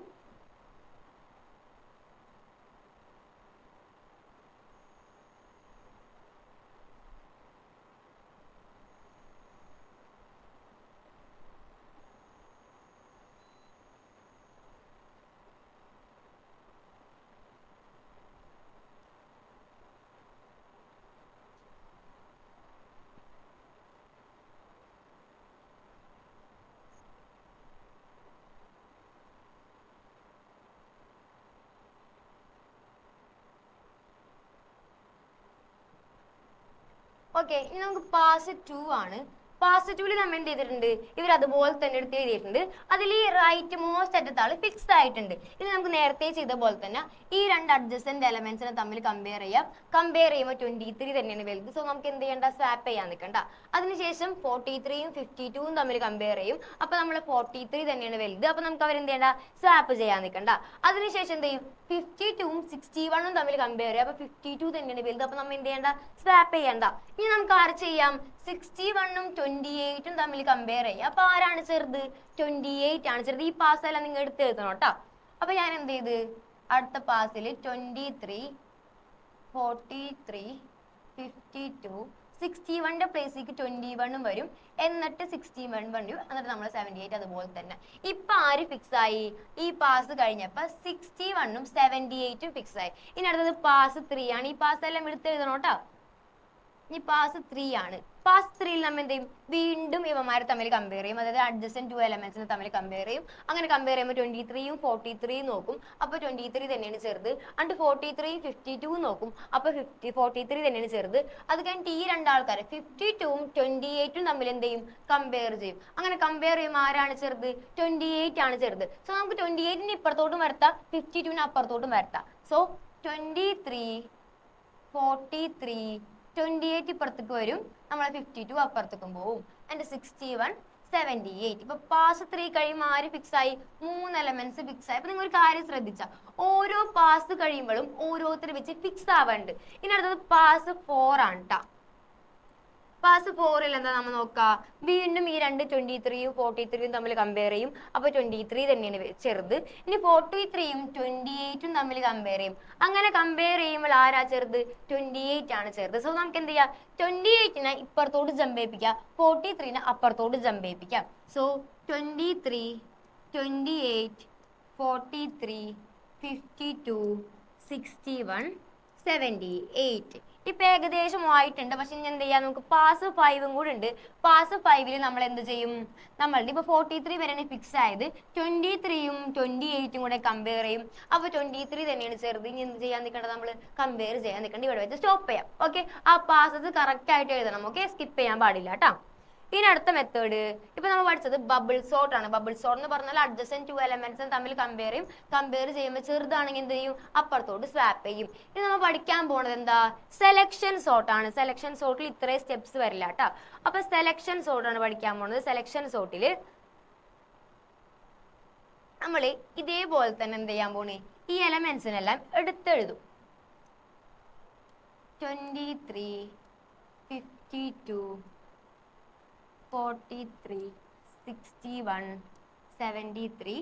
ഓക്കെ, ഇനി നമുക്ക് പാസ് 2 ആണ്. പാസ് 2ല് നമ്മൾ എന്ത് ചെയ്തിട്ടുണ്ട്? ഇവർ അതുപോലെ തന്നെ എടുത്ത് എഴുതിയിട്ടുണ്ട്. അതിൽ ഈ റൈറ്റ് മോസ്റ്റ് അറ്റത്തെ ആള് ഫിക്സ്ഡ് ആയിട്ടുണ്ട്. ഇത് നമുക്ക് നേരത്തെ ചെയ്ത പോലെ തന്നെ ഈ രണ്ട് അഡ്ജസന്റ് എലമെന്റ്സിനെ തമ്മിൽ കമ്പയർ ചെയ്യാം. കമ്പയർ ചെയ്യുമ്പോൾ 23 തന്നെയാണ് വലുത്. സോ നമുക്ക് എന്ത് ചെയ്യണ്ട? സ്വാപ്പ് ചെയ്യാൻ നിൽക്കണ്ട. അതിനുശേഷം 43യും 52വും തമ്മിൽ കമ്പയർ ചെയ്യും. അപ്പൊ നമ്മൾ 43 തന്നെയാണ് വലുത്. അപ്പൊ നമുക്ക് അവരെന്ത് ചെയ്യണ്ട? സ്വാപ്പ് ചെയ്യാൻ നിൽക്കണ്ട. അതിനുശേഷം എന്ത് ചെയ്യും? 52ഉം 61ഉം തമ്മിൽ കമ്പയർ ചെയ്യാം. അപ്പൊ 52 തന്നെയാണ് വലുത്. അപ്പൊ നമ്മൾ എന്ത് ചെയ്യണ്ട? സ്വാപ്പ് ചെയ്യണ്ട. ഇനി നമുക്ക് ആര് ചെയ്യാം? 61ഉം 28ഉം തമ്മിൽ കമ്പയർ ചെയ്യാം. അപ്പൊ ആരാണ് ചെറുത്? 28 ആണ് ചെറുത്. ഈ പാസ് എല്ലാം നിങ്ങൾ എടുത്ത് എഴുതണം കേട്ടോ. അപ്പൊ ഞാൻ എന്ത് ചെയ്ത്? അടുത്ത പാസിൽ 23, 43, 52, 61ന്റെ പ്ലേസിലേക്ക് 21ഉം വരും. എന്നിട്ട് 61 വരും. എന്നിട്ട് നമ്മൾ 78 അതുപോലെ തന്നെ. ഇപ്പൊ ആര് ഫിക്സ് ആയി? ഈ പാസ് കഴിഞ്ഞപ്പോ 61ഉം 78ഉം ഫിക്സ് ആയി. ഇനി അടുത്തത് പാസ് 3 ആണ്. ഈ പാസ് എല്ലാം എടുത്ത് എഴുതണം കേട്ടോ. ഇനി പാസ് 3 ആണ്. പാസ് 3ൽ നമ്മൾ എന്ത് ചെയ്യും? വീണ്ടും ഇവന്മാരെ തമ്മിൽ കമ്പയർ ചെയ്യും. അതായത് അഡ്ജസന്റ് 2 എലമെന്റ്സിനെ തമ്മിൽ കമ്പയർ ചെയ്യും. അങ്ങനെ കമ്പയർ ചെയ്യുമ്പോൾ 23യും 43യും നോക്കും. അപ്പൊ 23 തന്നെയാണ് ചെറുത്. എന്നിട്ട് 43യും 52വും നോക്കും. അപ്പൊ 43 തന്നെയാണ് ചെറുത്. അത് കഴിഞ്ഞിട്ട് ഈ രണ്ടാൾക്കാരെ 52ഉം 28ഉം തമ്മിൽ എന്ത് ചെയ്യും? കമ്പയർ ചെയ്യും. അങ്ങനെ കമ്പയർ ചെയ്യുമ്പോൾ ആരാണ് ചെറുത്? 28 ആണ് ചെറുത്. സോ നമുക്ക് 28ന് ഇപ്പുറത്തോട്ടും വരത്താം, 52ന് അപ്പുറത്തോട്ടും വരത്താം. സോ 23, 43, 28 ഇപ്പുറത്തേക്ക് വരും. നമ്മളെ 52 അപ്പുറത്തേക്കും പോവും. ആൻഡ് 61, 78. ഇപ്പൊ പാസ് 3 കഴിയുമ്പോൾ ആര് ഫിക്സ് ആയി? 3 എലമെന്റ്സ് ഫിക്സ് ആയി. അപ്പൊ നിങ്ങൾ ഒരു കാര്യം ശ്രദ്ധിച്ച, ഓരോ പാസ് കഴിയുമ്പോഴും ഓരോരുത്തർ വെച്ച് ഫിക്സ് ആവാറുണ്ട്. ഇനി അടുത്തത് പാസ് 4 ആണ് ട്ടാ. പാസ് 4ൽ എന്താ നമ്മൾ നോക്കുക? വീണ്ടും ഈ രണ്ട് 23യും 43യും തമ്മിൽ കമ്പയർ ചെയ്യും. അപ്പൊ 23 തന്നെയാണ് ചെറുത്. ഇനി 43യും 28ഉം തമ്മിൽ കമ്പയർ ചെയ്യും. അങ്ങനെ കമ്പയർ ചെയ്യുമ്പോൾ ആരാ ചെറുത്? 28 ആണ് ചെറുത്. സോ നമുക്ക് എന്ത് ചെയ്യാം? 28നെ ഇപ്പുറത്തോട്ട് ജമ്പ് ചെയ്യിപ്പിക്കാം, 43നെ അപ്പുറത്തോട്ട് ജമ്പ് ചെയ്യിപ്പിക്കാം. സോ 23, 28, 43, 52, 61, 78. ഇപ്പൊ ഏകദേശം ആയിട്ടുണ്ട്. പക്ഷെ ഇനി എന്ത് ചെയ്യാം? നമുക്ക് പാസ് 5ഉം കൂടെ ഉണ്ട്. പാസ് 5ൽ നമ്മൾ എന്ത് ചെയ്യും? നമ്മളുടെ ഇപ്പൊ 43 വരെയാണ് ഫിക്സ് ആയത്. 23യും 28ഉം കൂടെ കമ്പയർ ചെയ്യും. അപ്പൊ 23 തന്നെയാണ് ചെറുത്. ഇനി എന്ത് ചെയ്യാൻ നിൽക്കേണ്ടത്? നമ്മൾ കമ്പയർ ചെയ്യാൻ നിൽക്കേണ്ട, ഇവിടെ വെച്ച് സ്റ്റോപ്പ് ചെയ്യാം. ഓക്കെ, ആ പാസസ് കറക്റ്റ് ആയിട്ട് എഴുതണം. ഓക്കെ, സ്കിപ്പ് ചെയ്യാൻ പാടില്ല കേട്ടോ. ഇനി അടുത്ത മെത്തേഡ്, ഇപ്പൊ നമ്മൾ പഠിച്ചത് ബബിൾ സോർട്ട് ആണ്. ബബിൾ സോർട്ട് എന്ന് പറഞ്ഞാൽ അഡ്ജസന്റ് 2 എലമെന്റ്സ് തമ്മിൽ കമ്പയർ ചെയ്യും. കമ്പയർ ചെയ്യുമ്പോൾ ചെറുതാണെങ്കിൽ എന്ത് ചെയ്യും? അപ്പുറത്തോട്ട് സ്വാപ്പ് ചെയ്യും. ഇനി നമ്മൾ പഠിക്കാൻ പോണത് എന്താ? സെലക്ഷൻ സോർട്ട് ആണ്. സെലക്ഷൻ സോർട്ടിൽ ഇത്രയും സ്റ്റെപ്സ് വരില്ല കേട്ടോ. അപ്പൊ സെലക്ഷൻ സോർട്ട് ആണ് പഠിക്കാൻ പോണത്. സെലക്ഷൻ സോർട്ടില് നമ്മൾ ഇതേപോലെ തന്നെ എന്ത് ചെയ്യാൻ പോണേ? ഈ എലമെന്റ്സിനെല്ലാം എടുത്തെഴുതും. 23, 52, 43, 61, 73,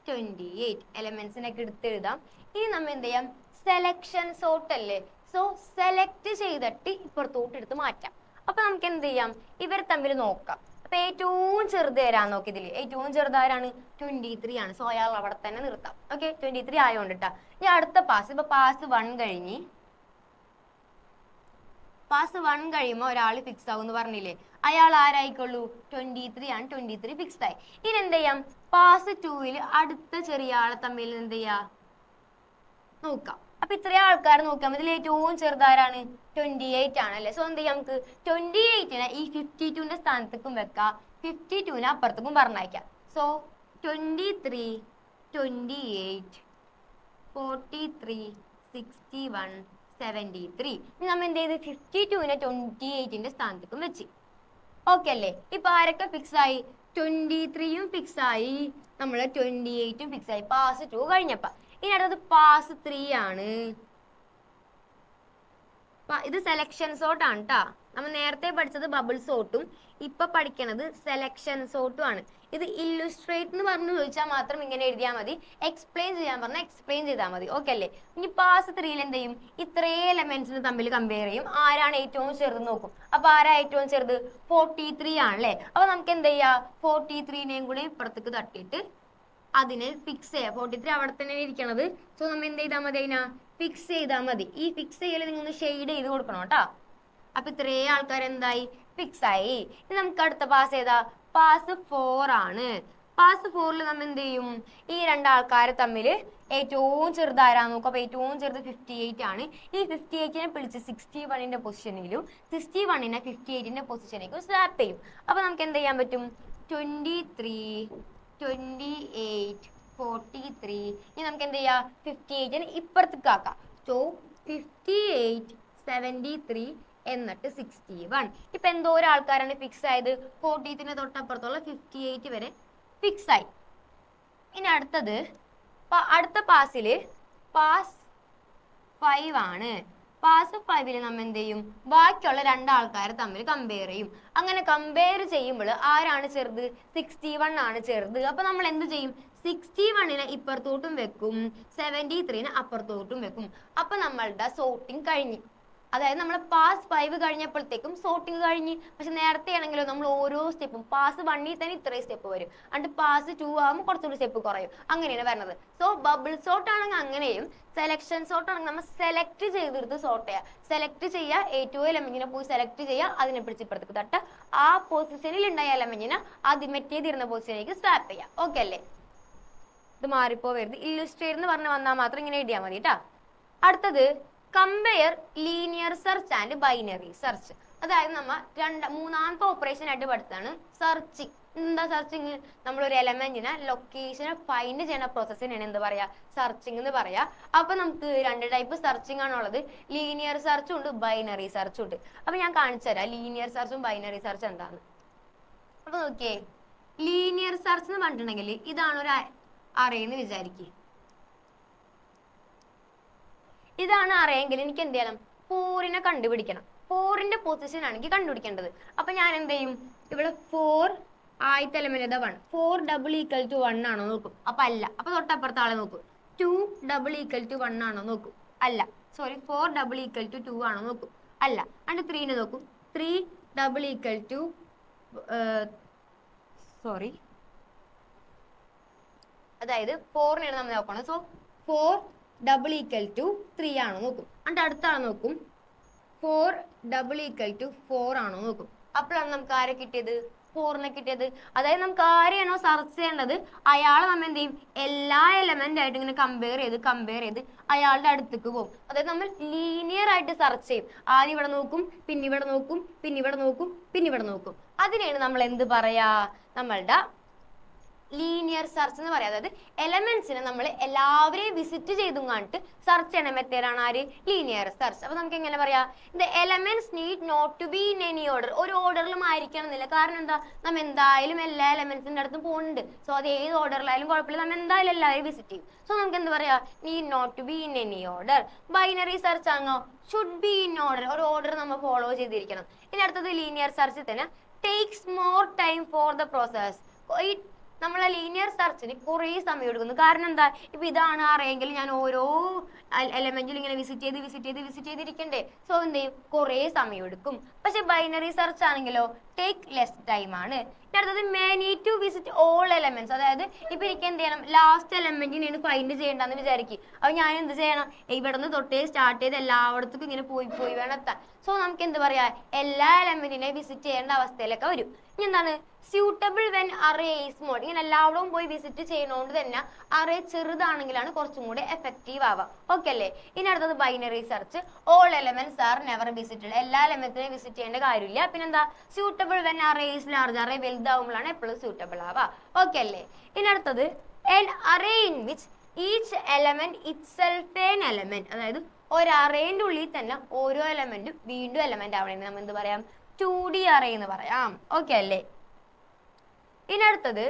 28 എലമെന്റ്സിനൊക്കെ എടുത്തെഴുതാം. ഇനി നമ്മൾ എന്ത് ചെയ്യാം? സെലക്ഷൻ സോർട്ട് അല്ലേ? സോ സെലക്ട് ചെയ്തിട്ട് ഇപ്പുറത്തോട്ട് എടുത്ത് മാറ്റാം. അപ്പൊ നമുക്ക് എന്ത് ചെയ്യാം? ഇവർ തമ്മിൽ നോക്കാം. അപ്പൊ ഏറ്റവും ചെറുത് തരാൻ നോക്കി. ഇതിൽ ഏറ്റവും ചെറുതാരാണ്? 23 ആണ്. സോ അയാൾ അവിടെ തന്നെ നിർത്താം. ഓക്കെ, 23 ആയോണ്ടിട്ടാ. ഇനി അടുത്ത പാസ്, ഇപ്പൊ പാസ് 1 കഴിഞ്ഞ്, പാസ് 1 കഴിയുമ്പോൾ ഒരാൾ ഫിക്സ് ആവും എന്ന് പറഞ്ഞില്ലേ? അയാൾ ആരായിക്കൊള്ളൂ? 23 ആണ്. 23 ഫിക്സ് ആയി. ഇനി എന്ത് ചെയ്യാം? പാസ് 2ൽ അടുത്ത ചെറിയ ആളെ തമ്മിൽ എന്ത് ചെയ്യാ? നോക്കാം. അപ്പൊ ഇത്രയും ആൾക്കാർ നോക്കാം. ഇതിൽ ഏറ്റവും ചെറുതാരാണ്? 28 ആണ് അല്ലെ? സോ എന്ത് ചെയ്യാം? നമുക്ക് 28നെ ഈ 52ന്റെ സ്ഥാനത്തേക്കും വെക്കാം, 52നെ അപ്പുറത്തേക്കും പറഞ്ഞയക്കാം. സോ 23, 28, 43, 61, 73. ഇനി നമ്മൾ എന്ത് ചെയ്ത്? 52നെ 28ന്റെ സ്ഥാനത്തേക്കും വെച്ച്. ഓക്കെ അല്ലേ? ഇപ്പൊ ആരൊക്കെ ഫിക്സ് ആയി? 23യും ഫിക്സ് ആയി, നമ്മള് 28ഉം ഫിക്സ് ആയി. പാസ് 2 കഴിഞ്ഞപ്പ. ഇനി അടുത്തത് പാസ് 3 ആണ്. ഇത് സെലക്ഷൻ സോർട്ട് ആണ് ട്ടാ. നമ്മൾ നേരത്തെ പഠിച്ചത് ബബിൾ സോർട്ടും ഇപ്പൊ പഠിക്കണത് സെലക്ഷൻ സോർട്ടും ആണ്. ഇത് ഇല്ലുസ്ട്രേറ്റ് എന്ന് പറഞ്ഞു ചോദിച്ചാൽ മാത്രം ഇങ്ങനെ എഴുതിയാൽ മതി. എക്സ്പ്ലെയിൻ ചെയ്യാൻ പറഞ്ഞാൽ എക്സ്പ്ലെയിൻ ചെയ്താൽ മതി. ഓക്കെ അല്ലേ? ഇനി പാസ് 3ൽ എന്ത് ചെയ്യും? ഇത്രയും എലമെന്റ്സിന് തമ്മിൽ കമ്പയർ ചെയ്യും. ആരാണ് ഏറ്റവും ചെറുത് നോക്കും. അപ്പൊ ആരാ ഏറ്റവും ചെറുത്? 43 ആണല്ലേ? അപ്പൊ നമുക്ക് എന്ത് ചെയ്യാ? 43നെയും കൂടെ ഇപ്പുറത്തേക്ക് തട്ടിയിട്ട് അതിനെ ഫിക്സ് ചെയ്യാം. 43 അവിടെ തന്നെ ഇരിക്കണത്. സോ നമ്മൾ എന്ത് ചെയ്താൽ മതി? അതിനാ ഫിക്സ് ചെയ്താൽ മതി. ഈ ഫിക്സ് ചെയ്യൽ നിങ്ങൾ ഷെയ്ഡ് ചെയ്ത് കൊടുക്കണം കേട്ടോ. അപ്പൊ ഇത്രയും ആൾക്കാർ എന്തായി? ഫിക്സ് ആയി. ഇനി നമുക്ക് അടുത്ത പാസ് ഏതാ? പാസ് 4 ആണ്. പാസ് 4ൽ നമ്മൾ എന്ത് ചെയ്യും? ഈ രണ്ടാൾക്കാരെ തമ്മിൽ ഏറ്റവും ചെറുതാരാ നോക്കും. അപ്പൊ ഏറ്റവും ചെറുത് 58 ആണ്. ഈ 58നെ പിടിച്ച് 61ന്റെ പൊസിഷനിലും 61നെ 58ന്റെ പൊസിഷനിലേക്കും സ്വാപ്പ് ചെയ്യും. അപ്പൊ നമുക്ക് എന്ത് ചെയ്യാൻ പറ്റും? 23, 28, 43. ഇനി നമുക്ക് എന്ത് ചെയ്യാം? 58നെ ഇപ്പുറത്തേക്ക് ആക്കാം. സോ 58, 73 എന്നിട്ട് 61. ഇപ്പൊ എന്തോരം ആൾക്കാരാണ് ഫിക്സ് ആയത്? 40ന് തൊട്ടപ്പുറത്തുള്ള 58 വരെ ഫിക്സ് ആയി. ഇനി അടുത്തത് അടുത്ത പാസില് പാസ് 5 ആണ്. പാസ് 5ൽ നമ്മൾ എന്ത് ചെയ്യും? ബാക്കിയുള്ള രണ്ടാൾക്കാരെ തമ്മിൽ കമ്പയർ ചെയ്യും. അങ്ങനെ കമ്പയർ ചെയ്യുമ്പോൾ ആരാണ് ചെറുത്? 61 ആണ് ചെറുത്. അപ്പൊ നമ്മൾ എന്ത് ചെയ്യും? 61നെ ഇപ്പുറത്തോട്ടും വെക്കും, 73നെ അപ്പുറത്തോട്ടും വെക്കും. അപ്പൊ നമ്മളുടെ സോർട്ടിങ് കഴിഞ്ഞു. അതായത് നമ്മൾ പാസ് 5 കഴിഞ്ഞപ്പോഴത്തേക്കും സോർട്ടിങ് കഴിഞ്ഞ്. പക്ഷെ നേരത്തെ ആണെങ്കിലോ നമ്മൾ ഓരോ സ്റ്റെപ്പും പാസ് 1ൽ തന്നെ ഇത്രയും സ്റ്റെപ്പ് വരും, എന്നിട്ട് പാസ് 2 ആകുമ്പോൾ കുറച്ചുകൂടി സ്റ്റെപ്പ് കുറയും. അങ്ങനെയാണ് വരുന്നത്. സോ ബബിൾ സോർട്ട് ആണെങ്കിൽ അങ്ങനെയും, സെലക്ഷൻ സോർട്ട് ആണെങ്കിൽ നമ്മൾ സെലക്ട് ചെയ്തെടുത്ത് സോർട്ട് ചെയ്യുക. സെലക്ട് ചെയ്യുക, ഏറ്റവും എലമെന്റിനെ പോയി സെലക്ട് ചെയ്യുക, അതിനെ പിടിച്ച് ഇപ്പുറത്തേക്ക് തട്ടുക, ആ പൊസിഷനിൽ ഉണ്ടായ എലമെന്റിനെ ആദ്യം മറ്റേതിരുന്ന പൊസിഷനിലേക്ക് സ്വാപ്പ് ചെയ്യുക. ഓക്കെ അല്ലേ? ഇത് മാറിപ്പോവരുത്. ഇല്ലുസ്ട്രേറ്റ് എന്ന് പറഞ്ഞ് വന്നാൽ മാത്രം ഇങ്ങനെ എഴുതിയാൽ മതി കേട്ടാ. അടുത്തത് compare linear search and binary search. അതായത് നമ്മ മൂന്നാമത്തെ ഓപ്പറേഷൻ ആയിട്ട് പഠിച്ചതാണ് സെർച്ചിങ്. എന്താ സെർച്ചിങ്? നമ്മളൊരു എലമെന്റിനെ ലൊക്കേഷനെ ഫൈൻഡ് ചെയ്യുന്ന പ്രോസസ്സിനാണ് എന്ത് പറയാ? സെർച്ചിങ് എന്ന് പറയാ. അപ്പൊ നമുക്ക് രണ്ട് ടൈപ്പ് സെർച്ചിങ് ആണുള്ളത്. ലീനിയർ സെർച്ചും ഉണ്ട്, ബൈനറി സെർച്ചും ഉണ്ട്. അപ്പൊ ഞാൻ കാണിച്ചു തരാം ലീനിയർ സെർച്ചും ബൈനറി സെർച്ച് എന്താന്ന്. അപ്പൊ നോക്കിയേ, ലീനിയർ സെർച്ച് എന്ന് പറഞ്ഞിട്ടുണ്ടെങ്കിൽ ഇതാണ് ഒരു അറേ എന്ന് വിചാരിക്കുക. ഇതാണ് അറിയെങ്കിൽ എനിക്ക് എന്ത് ചെയ്യണം? 4നെ കണ്ടുപിടിക്കണം. 4ന്റെ പൊസിഷൻ ആണ് എനിക്ക് കണ്ടുപിടിക്കേണ്ടത്. അപ്പൊ ഞാൻ എന്ത് ചെയ്യും? ഇവിടെ 4 ആദ്യത്തെ എലമെന്റ് ഏതാ? 1. 4 ഡബിൾ ഈക്വൽ ടു 1 ആണോ നോക്കും. അപ്പൊ അല്ല. അപ്പൊ തൊട്ടപ്പുറത്തെ ആളെ നോക്കും. 2 ഡബിൾ ഈക്വൽ ടു 1 ആണോ നോക്കും. അല്ല. സോറി, 4 ഡബിൾ ഈക്വൽ ടു 2 ആണോ നോക്കും. അല്ല. അണ്ട് 3നെ നോക്കും. 3 ഡബിൾ ഈക്വൽ ടു സോറി, അതായത് 4നെയാണ് നമ്മൾ നോക്കണം. സോ 4 ഡബിൾ ഈക്വൽ ടു 3 ആണോ നോക്കും. അണ്ട് അടുത്ത ആളെ നോക്കും. 4 ഡബിൾ ഈക്വൽ ടു 4 ആണോ നോക്കും. അപ്പോഴാണ് നമുക്ക് ആരെ കിട്ടിയത്? 4നെ കിട്ടിയത്. അതായത് നമുക്ക് ആരെയാണോ സെർച്ച് ചെയ്യേണ്ടത് അയാളെ നമ്മൾ എന്ത് ചെയ്യും? എല്ലാ എലമെന്റ് ആയിട്ട് ഇങ്ങനെ കമ്പയർ ചെയ്ത് അയാളുടെ അടുത്തേക്ക് പോകും. അതായത് നമ്മൾ ലീനിയർ ആയിട്ട് സെർച്ച് ചെയ്യും. ആദ്യം ഇവിടെ നോക്കും, പിന്നെ ഇവിടെ നോക്കും, പിന്നെ ഇവിടെ നോക്കും, പിന്നെ ഇവിടെ നോക്കും. അതിനെയാണ് നമ്മൾ എന്ത് പറയാ? നമ്മളുടെ ലീനിയർ സെർച്ച് എന്ന് പറയാം. അതായത് എലമെന്റ്സിനെ നമ്മൾ എല്ലാവരെയും വിസിറ്റ് ചെയ്തും കണ്ടിട്ട് സെർച്ച് ചെയ്യണ മെത്തേഡാണ് ആര്? Linear search. അപ്പൊ നമുക്ക് എങ്ങനെ പറയാം? The elements need not to be in any order. ഒരു ഓർഡറിലും ആയിരിക്കണം എന്നില്ല. കാരണം എന്താ? നമ്മൾ എന്തായാലും എല്ലാ എലമെന്റ്സിന്റെ അടുത്തും പോകുന്നുണ്ട്. സോ അത് ഏത് ഓർഡറിലായാലും കുഴപ്പമില്ല, നമ്മൾ എന്തായാലും എല്ലാവരെയും വിസിറ്റ് ചെയ്യും. സോ നമുക്ക് എന്ത് പറയാം? Need not to be in any order. Binary search ആണോ? Should be in order. ഒരു ഓർഡർ നമ്മൾ ഫോളോ ചെയ്തിരിക്കണം. ഇനി അടുത്തത് ലീനിയർ സെർച്ചിൽ തന്നെ takes more time for the process. നമ്മളെ ലീനിയർ സെർച്ചിന് കുറേ സമയം എടുക്കുന്നു. കാരണം എന്താ? ഇപ്പൊ ഇതാണ് അറിയെങ്കിൽ ഞാൻ ഓരോ എലമെന്റിൽ ഇങ്ങനെ വിസിറ്റ് ചെയ്തിരിക്കണ്ടേ. സോ എന്ത് ചെയ്യും? കുറേ സമയം എടുക്കും. പക്ഷെ ബൈനറി സെർച്ച് ആണെങ്കിലോ ടേക്ക് ലെസ് ടൈം ആണ്. അടുത്തത് many to visit all elements. അതായത് ഇപ്പൊ എനിക്ക് എന്ത് ചെയ്യണം? ലാസ്റ്റ് എലമെന്റിനെയാണ് ഫൈൻഡ് ചെയ്യേണ്ടെന്ന് വിചാരിക്കും. അപ്പൊ ഞാൻ എന്ത് ചെയ്യണം? ഇവിടെ നിന്ന് തൊട്ടേ സ്റ്റാർട്ട് ചെയ്ത് എല്ലായിടത്തും ഇങ്ങനെ പോയി വേണം എത്താൻ. സോ നമുക്ക് എന്ത് പറയാ? എല്ലാ എലമെന്റിനെ വിസിറ്റ് ചെയ്യേണ്ട അവസ്ഥയിലൊക്കെ വരും. ഇനി എന്താണ്? Suitable when array is small. ഇങ്ങനെ എല്ലാവരും പോയി വിസിറ്റ് ചെയ്യുന്നതുകൊണ്ട് തന്നെ അറേ ചെറുതാണെങ്കിലാണ് കുറച്ചും കൂടി എഫക്റ്റീവ് ആവുക. ഓക്കെ അല്ലേ? ഇനി അടുത്തത് binary search. All elements are never visited. എല്ലാ എലമെന്റിനെയും വിസിറ്റ് ചെയ്യേണ്ട കാര്യമില്ല. പിന്നെന്താ? Suitable when array is large. Array വലുതാവുമ്പോഴാണ് എപ്പോഴും സ്യൂട്ടബിൾ ആവുക. ഓക്കെ അല്ലേ? ഇനി അടുത്തത് an array in which each element itself an element. അതായത് ഒരു അറേന്റെ ഉള്ളിൽ തന്നെ ഓരോ എലമെന്റും വീണ്ടും എലമെന്റ് ആവണമെന്ന് നമ്മൾ എന്ത് പറയാം? 2D അറേ എന്ന് പറയാം. ഓക്കെ അല്ലേ? ഇനി അടുത്തത്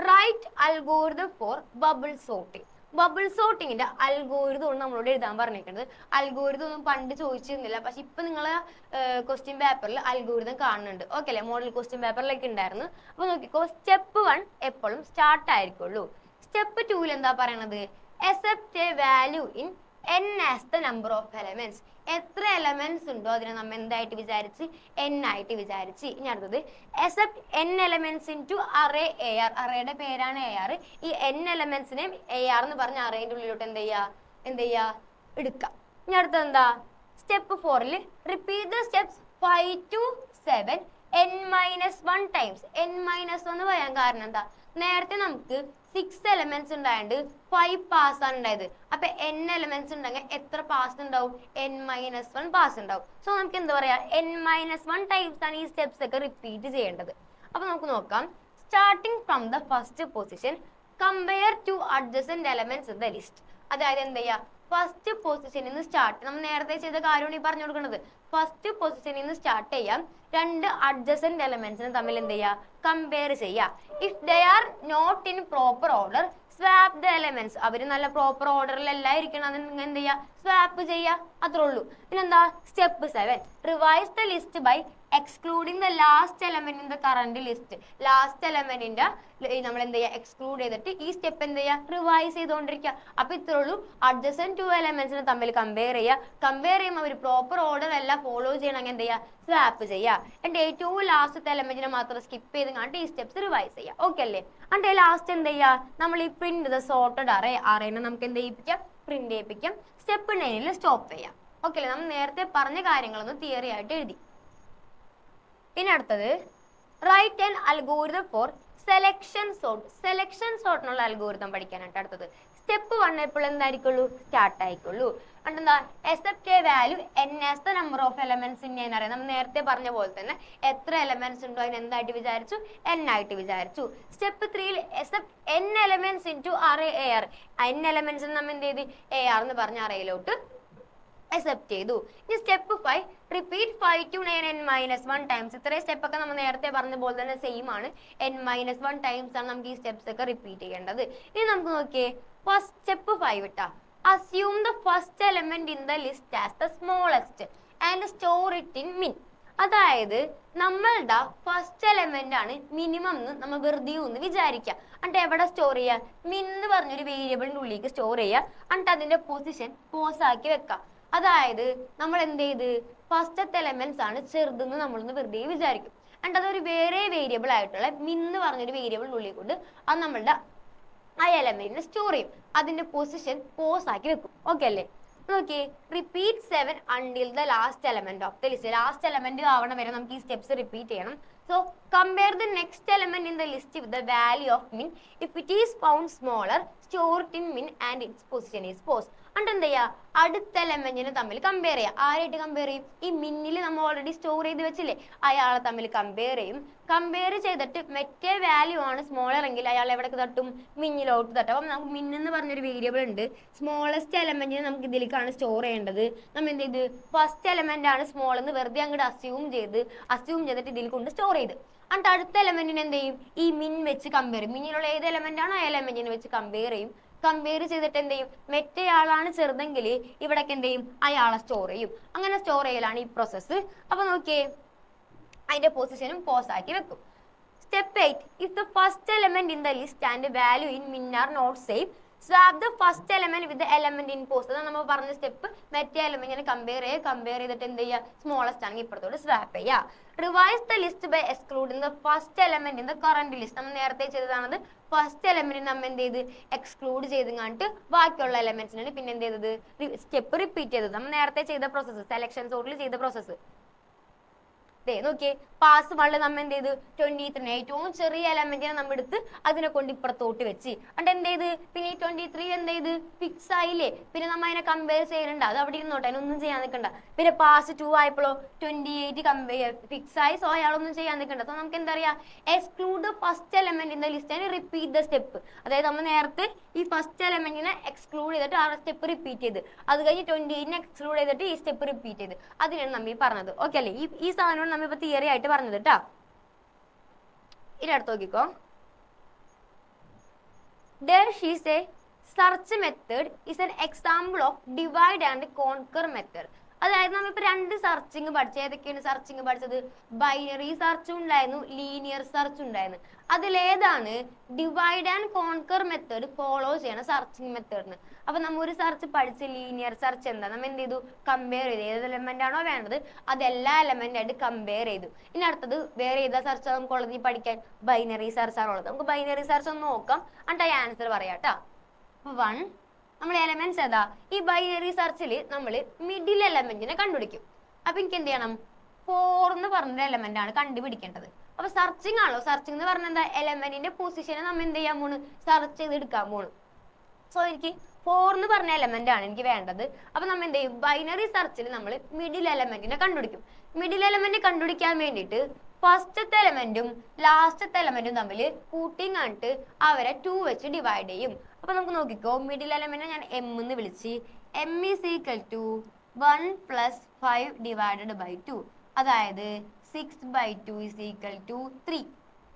write algorithm for bubble sorting. Bubble സോർട്ടിങ്ങിന്റെ അൽഗോരിതം നമ്മളോട് എഴുതാൻ പറഞ്ഞിരിക്കുന്നത്. അൽഗോരിതം ഒന്നും പണ്ട് ചോദിച്ചിരുന്നില്ല, പക്ഷെ ഇപ്പൊ നിങ്ങളെ ക്വസ്റ്റ്യൻ പേപ്പറിൽ അൽഗോരിതം കാണുന്നുണ്ട്. ഓക്കെ അല്ലേ? മോഡൽ ക്വസ്റ്റ്യൻ പേപ്പറിലൊക്കെ ഉണ്ടായിരുന്നു. അപ്പൊ നോക്കിക്കോ, സ്റ്റെപ്പ് 1 എപ്പോഴും സ്റ്റാർട്ട് ആയിരിക്കുള്ളൂ. സ്റ്റെപ്പ് 2 എന്താ പറയണത്? accept a value in n as the number of elements. എത്ര എലമെന്റ്സ് ഉണ്ടോ അതിനെ നമ്മൾ എന്തായിട്ട് വിചാരിച്ച്? n ആയിട്ട് വിചാരിച്ച്. ഇനി അടുത്തത് accept n elements into array AR. അറേയുടെ പേരാണ് AR. ഈ n എലമെന്റ്സിനെ AR എന്ന് പറഞ്ഞ അറേന്റെ ഉള്ളിലോട്ട് എന്ത് ചെയ്യാ എടുക്കാം. ഇനി അടുത്തത് എന്താ? സ്റ്റെപ്പ് 4ൽ repeat the steps 5 to 7 n-1 times. n-1 എന്ന് പറയാൻ കാരണം എന്താ? നേരത്തെ നമുക്ക് 6 എലമെന്റ്സ് ഉണ്ടായത് 5 പാസ് ആണ് ഉണ്ടായത്. അപ്പൊ n എലമെന്റ്സ് ഉണ്ടെങ്കിൽ എത്ര പാസ് ഉണ്ടാവും? n-1 പാസ് ഉണ്ടാവും. സോ നമുക്ക് എന്താ പറയാ? n-1 ടൈംസ് ആണ് ഈ സ്റ്റെപ്സ് ഒക്കെ റിപ്പീറ്റ് ചെയ്യേണ്ടത്. അപ്പൊ നമുക്ക് നോക്കാം. Starting from the first position compare to adjacent elements in the list. അതായത് എന്താ ചെയ്യാ? ഫസ്റ്റ് പൊസിഷനിൽ നിന്ന് സ്റ്റാർട്ട്. നമ്മൾ നേരത്തെ ചെയ്ത കാര്യമാണ് ഈ പറഞ്ഞു കൊടുക്കുന്നത്. ഫസ്റ്റ് പൊസിഷനിൽ നിന്ന് സ്റ്റാർട്ട് ചെയ്യാം. രണ്ട് അഡ്ജസന്റ് എലമെന്റ്സിനെ തമ്മിൽ എന്ത് ചെയ്യാ? കമ്പയർ ചെയ്യാം. If they are not in proper order swap the elements. അവര് നല്ല പ്രോപ്പർ ഓർഡറിലല്ല ഇരിക്കണം, അത് നിങ്ങൾ എന്ത് ചെയ്യാ? സ്വാപ്പ് ചെയ്യാ. അത്രേ ഉള്ളൂ. പിന്നെന്താ? Step 7 revise the list by excluding the last element in the current list. Last എലമെന്റിന്റെ നമ്മൾ എന്ത് ചെയ്യുക? എക്സ്ക്ലൂഡ് ചെയ്തിട്ട് ഈ സ്റ്റെപ്പ് എന്ത് ചെയ്യുക? റിവൈസ് ചെയ്തുകൊണ്ടിരിക്കുക. അപ്പൊ ഇത്രേ ഉള്ളൂ. അഡ്ജസന്റ് 2 എലമെന്റ്സിനെ തമ്മിൽ കമ്പയർ ചെയ്യുക. കമ്പയർ ചെയ്യുമ്പോൾ അവർ പ്രോപ്പർ ഓർഡർ എല്ലാം ഫോളോ ചെയ്യണമെങ്കിൽ എന്ത് ചെയ്യുക? സ്വാപ്പ് ചെയ്യുക. എന്റെ ഏറ്റവും ലാസ്റ്റത്തെ എലമെന്റിനെ മാത്രം സ്കിപ്പ് ചെയ്ത് കണ്ടിട്ട് ഈ സ്റ്റെപ്സ് റിവൈസ് ചെയ്യുക. ഓക്കെ അല്ലേ? എന്റെ ലാസ്റ്റ് എന്ത് ചെയ്യുക? നമ്മൾ ഈ പ്രിന്റ് ദ സോർട്ടഡ് അറേനെ നമുക്ക് എന്ത് ചെയ്യിപ്പിക്കാം? പ്രിന്റ് ചെയ്യിപ്പിക്കാം. സ്റ്റെപ്പ് 9ൽ സ്റ്റോപ്പ് ചെയ്യാം. ഓക്കെ അല്ലേ? നമ്മൾ നേരത്തെ പറഞ്ഞ കാര്യങ്ങളൊന്നും തിയറി ആയിട്ട് എഴുതി. ഇനി അടുത്തത് write an algorithm for selection sort. Selection സോർട്ടിനുള്ള അൽഗോരിതം പഠിക്കാനായിട്ട് അടുത്തത് സ്റ്റെപ്പ് 1 എപ്പോഴും എന്തായിരിക്കുള്ളൂ? സ്റ്റാർട്ട് ആയിക്കുള്ളൂ. എന്താ? accept a value n as the number of elements in an array. നമ്മൾ നേരത്തെ പറഞ്ഞ പോലെ തന്നെ എത്ര എലമെന്റ്സ് ഉണ്ടോ അതിന് എന്തായിട്ട് വിചാരിച്ചു? n ആയിട്ട് വിചാരിച്ചു. സ്റ്റെപ്പ് 3ൽ accept n elements into array AR. n elements നമ്മൾ എന്ത് ചെയ്ത്? AR എന്ന് പറഞ്ഞ അറേയിലോട്ട് അക്സെപ്റ്റ് ചെയ്തു. ഇനി step 5 repeat 5 to 9 n-1 times. ഇത്രയും സ്റ്റെപ്പ് ഒക്കെ നമ്മൾ നേരത്തെ പറഞ്ഞ പോലെ തന്നെ സെയിം ആണ്. n-1 ടൈംസ് ആണ് നമുക്ക് ഈ സ്റ്റെപ്സ് ഒക്കെ റിപ്പീറ്റ് ചെയ്യേണ്ടത്. ഇനി നമുക്ക് നോക്കിയേ ഫസ്റ്റ് സ്റ്റെപ്പ് 5 ഇട്ടാ assume the first element in the list as the smallest and store it in min. അതായത് നമ്മളുടെ ഫസ്റ്റ് എലമെന്റ് ആണ് മിനിമം എന്ന് നമ്മൾ വെറുതെ ഒന്ന് വിചാരിക്കുക. എന്നിട്ട് എവിടെ സ്റ്റോർ ചെയ്യുക? മിൻ എന്ന് പറഞ്ഞൊരു വേരിയബിളിന്റെ ഉള്ളിലേക്ക് സ്റ്റോർ ചെയ്യുക. എന്നിട്ട് അതിന്റെ പൊസിഷൻ പോസ് ആക്കി വെക്കാം. അതായത് നമ്മൾ എന്ത് ചെയ്ത് ഫസ്റ്റത്തെ എലമെന്റ്സ് ആണ് ചെറുതെന്ന് നമ്മളൊന്ന് വെറുതെ വിചാരിക്കും. എന്നിട്ട് അതൊരു വേറെ വേരിയബിൾ ആയിട്ടുള്ള മിൻ എന്ന് പറഞ്ഞൊരു വേരിയബിളിന്റെ ഉള്ളിൽ കൊണ്ട് അത് നമ്മളുടെ ആ എലമെന്റിനെ സ്റ്റോർ ചെയ്യും. അതിന്റെ പൊസിഷൻ പോസ് ആക്കി വെക്കും. ഓക്കെ അല്ലേ? നോക്കിയേ repeat 7 until the last element of the list. Last element ആവണ വരെ നമുക്ക് ഈ സ്റ്റെപ്സ് റിപ്പീറ്റ് ചെയ്യണം. So compare the next element in the list with the value of min. If it is found smaller store it in min and its position is pos. എന്നിട്ട് എന്ത് ചെയ്യുക? അടുത്ത എലമെന്റിനെ തമ്മിൽ കമ്പയർ ചെയ്യുക. ആരായിട്ട് കമ്പയർ ചെയ്യും? ഈ മിന്നിൽ നമ്മൾ ഓൾറെഡി സ്റ്റോർ ചെയ്ത് വെച്ചില്ലേ, അയാളെ തമ്മിൽ കമ്പയർ ചെയ്യും. കമ്പയർ ചെയ്തിട്ട് മറ്റേ വാല്യൂ ആണ് സ്മോളർ എങ്കിൽ അയാൾ എവിടെ തട്ടും? മിന്നിലോട്ട് തട്ടും. അപ്പം നമുക്ക് മിൻ എന്ന് പറഞ്ഞൊരു വേരിയബിൾ ഉണ്ട്. സ്മോളസ്റ്റ് എലമെന്റിനെ നമുക്ക് ഇതിലേക്കാണ് സ്റ്റോർ ചെയ്യേണ്ടത്. നമ്മൾ എന്ത് ചെയ്ത് ഫസ്റ്റ് എലമെന്റ് ആണ് സ്മോൾ എന്ന് വെറുതെ അങ്ങോട്ട് അസ്യൂം ചെയ്തിട്ട് ഇതിൽ കൊണ്ട് സ്റ്റോർ ചെയ്ത്. എന്നിട്ട് അടുത്ത എലമെന്റിനെ എന്ത് ചെയ്യും? ഈ മിൻ വെച്ച് കമ്പയർ ചെയ്യും. മിന്നിലുള്ള ഏത് എലമെന്റ് ആണോ ആ എലമെന്റിനെ വെച്ച് കമ്പയർ ചെയ്യും. കമ്പയർ ചെയ്തിട്ട് എന്ത് ചെയ്യും? മറ്റേ ആളാണ് ചെറുതെങ്കിൽ ഇവിടേക്ക് എന്ത് ചെയ്യും? അയാളെ സ്റ്റോർ ചെയ്യും. അങ്ങനെ സ്റ്റോർ ചെയ്യലാണ് ഈ പ്രോസസ്സ്. അപ്പൊ നോക്കിയേ അതിന്റെ പൊസിഷനും പോസ് ആക്കി വെക്കും. Step 8 if the first element in the list and value in min are not same swap the first element with element in pos. അതാണ് നമ്മൾ പറഞ്ഞ സ്റ്റെപ്പ്. മറ്റേ എലമെന്റിനെ കമ്പയർ ചെയ്തിട്ട് എന്ത് ചെയ്യുക? സ്മോളസ്റ്റ് ആണെങ്കിൽ ഇപ്പുറത്തോട്ട് സ്വാപ്പ് ചെയ്യുക. Revise the list by excluding the first element in the current list. നമ്മൾ നേരത്തെ ചെയ്തതാണത്. ഫസ്റ്റ് എലമെന്റിന് നമ്മൾ എന്ത് ചെയ്ത് എക്സ്ക്ലൂഡ് ചെയ്ത് കണ്ടിട്ട് ബാക്കിയുള്ള എലമെന്റ്സിനാണ് പിന്നെ എന്ത് ചെയ്തത്? സ്റ്റെപ്പ് റിപ്പീറ്റ് ചെയ്തത്. നമ്മൾ നേരത്തെ ചെയ്ത പ്രോസസ്സ്, സെലക്ഷൻ സോർട്ടിൽ ചെയ്ത പ്രോസസ്സ്. നോക്കിയേ പാസ് വള്ളി നമ്മൾ എന്ത് ചെയ്തു? 23 ഏറ്റവും ചെറിയ എലമെന്റിനെ നമ്മൾ എടുത്ത് അതിനെ കൊണ്ട് ഇപ്പുറത്തോട്ട് വെച്ച്. എന്നിട്ട് എന്ത് ചെയ്ത്? പിന്നെ ഈ 23 എന്ത് ചെയ്ത്? ഫിക്സ് ആയില്ലേ? പിന്നെ നമ്മൾ അതിനെ കമ്പയർ ചെയ്യുന്നുണ്ട്. അത് അവിടെ ഇരുന്നോട്ടെ, അതിനൊന്നും ചെയ്യാൻ നിൽക്കണ്ട. പിന്നെ പാസ് 2 ആയപ്പോഴോ 28 ഫിക്സ് ആയി. സോ അയാളൊന്നും ചെയ്യാൻ നിൽക്കണ്ട. സോ നമുക്ക് എന്താ പറയാ? Exclude the first element in the list and repeat the step. അതായത് നമ്മൾ നേരത്തെ ഈ ഫസ്റ്റ് എലമെന്റിനെ എക്സ്ക്ലൂഡ് ചെയ്തിട്ട് ആ സ്റ്റെപ്പ് റിപ്പീറ്റ് ചെയ്ത്, അത് കഴിഞ്ഞ് 28 എക്സ്ക്ലൂഡ് ചെയ്തിട്ട് ഈ സ്റ്റെപ്പ് റിപ്പീറ്റ് ചെയ്ത്. അതിനാണ് നമ്മൾ പറഞ്ഞത്. ഓക്കെ അല്ലേ? ഈ സാധനം നമ്മളിപ്പോ തിയറി ആയിട്ട് പറഞ്ഞത് കേട്ടാ. ഇനി അടുത്ത് നോക്കിക്കോ. There she say search method is an example of divide and conquer method. അതായത് നമ്മളിപ്പോ 2 സെർച്ചിങ് പഠിച്ചു. ഏതൊക്കെയാണ് സെർച്ചിങ് പഠിച്ചത്? ബൈനറി സെർച്ച് ഉണ്ടായിരുന്നു, ലീനിയർ സെർച്ച് ഉണ്ടായിരുന്നു. അതിലേതാണ് divide and conquer method follow ചെയ്യണ സെർച്ചിങ് മെത്തേഡിന്? അപ്പൊ നമ്മ ഒരു സെർച്ച് പഠിച്ച് ലീനിയർ സെർച്ച് എന്താ? നമ്മൾ എന്ത് ചെയ്തു? കമ്പയർ ചെയ്തു. ഏത് എലമെന്റ് ആണോ വേണ്ടത് അത് എല്ലാ എലമെന്റ് ആയിട്ട് കമ്പയർ ചെയ്തു. ഇനി അടുത്തത് വേറെ ഏതാ സെർച്ച് നമുക്കുള്ളത് ഈ പഠിക്കാൻ? ബൈനറി സെർച്ച് ആണുള്ളത്. നമുക്ക് ബൈനറി സെർച്ച് ഒന്ന് നോക്കാം, എന്നിട്ട് ആൻസർ പറയാട്ടാ. 1 നമ്മൾ എലമെന്റ്സ് ഏതാ? ഈ ബൈനറി സെർച്ചിൽ നമ്മൾ മിഡിൽ എലമെന്റിനെ കണ്ടുപിടിക്കും. അപ്പൊ എനിക്ക് എന്ത് ചെയ്യണം? 4 എന്ന് പറഞ്ഞ എലമെന്റ് ആണ് കണ്ടുപിടിക്കേണ്ടത്. അപ്പൊ സെർച്ചിങ് ആണല്ലോ. സെർച്ചിങ് എന്ന് പറഞ്ഞാൽ എന്താ? എലമെന്റിന്റെ പൊസിഷനെ നമ്മൾ എന്ത് ചെയ്യാൻ പോണ്? സെർച്ച് ചെയ്ത് എടുക്കാൻ പോണ്. സോ എനിക്ക് 4 എന്ന് പറഞ്ഞ എലമെന്റ് ആണ് എനിക്ക് വേണ്ടത്. അപ്പൊ നമ്മൾ എന്ത് ചെയ്യും? ബൈനറി സെർച്ചിൽ നമ്മൾ മിഡിൽ എലമെന്റിനെ കണ്ടുപിടിക്കും. മിഡിൽ എലമെന്റ് കണ്ടുപിടിക്കാൻ വേണ്ടിയിട്ട് ഫസ്റ്റത്തെ എലമെന്റും ലാസ്റ്റത്തെ എലമെന്റും തമ്മിൽ കൂട്ടിയും കണ്ടിട്ട് അവരെ 2 വെച്ച് ഡിവൈഡ് ചെയ്യും. അപ്പൊ നമുക്ക് നോക്കിക്കോ. മിഡിൽ എലമെന്റിനെ ഞാൻ എം എന്ന് വിളിച്ച് M is equal to 1 + 5 divided by 2. അതായത് 6/2 ഈസ് ഈക്വൽ ടു 3.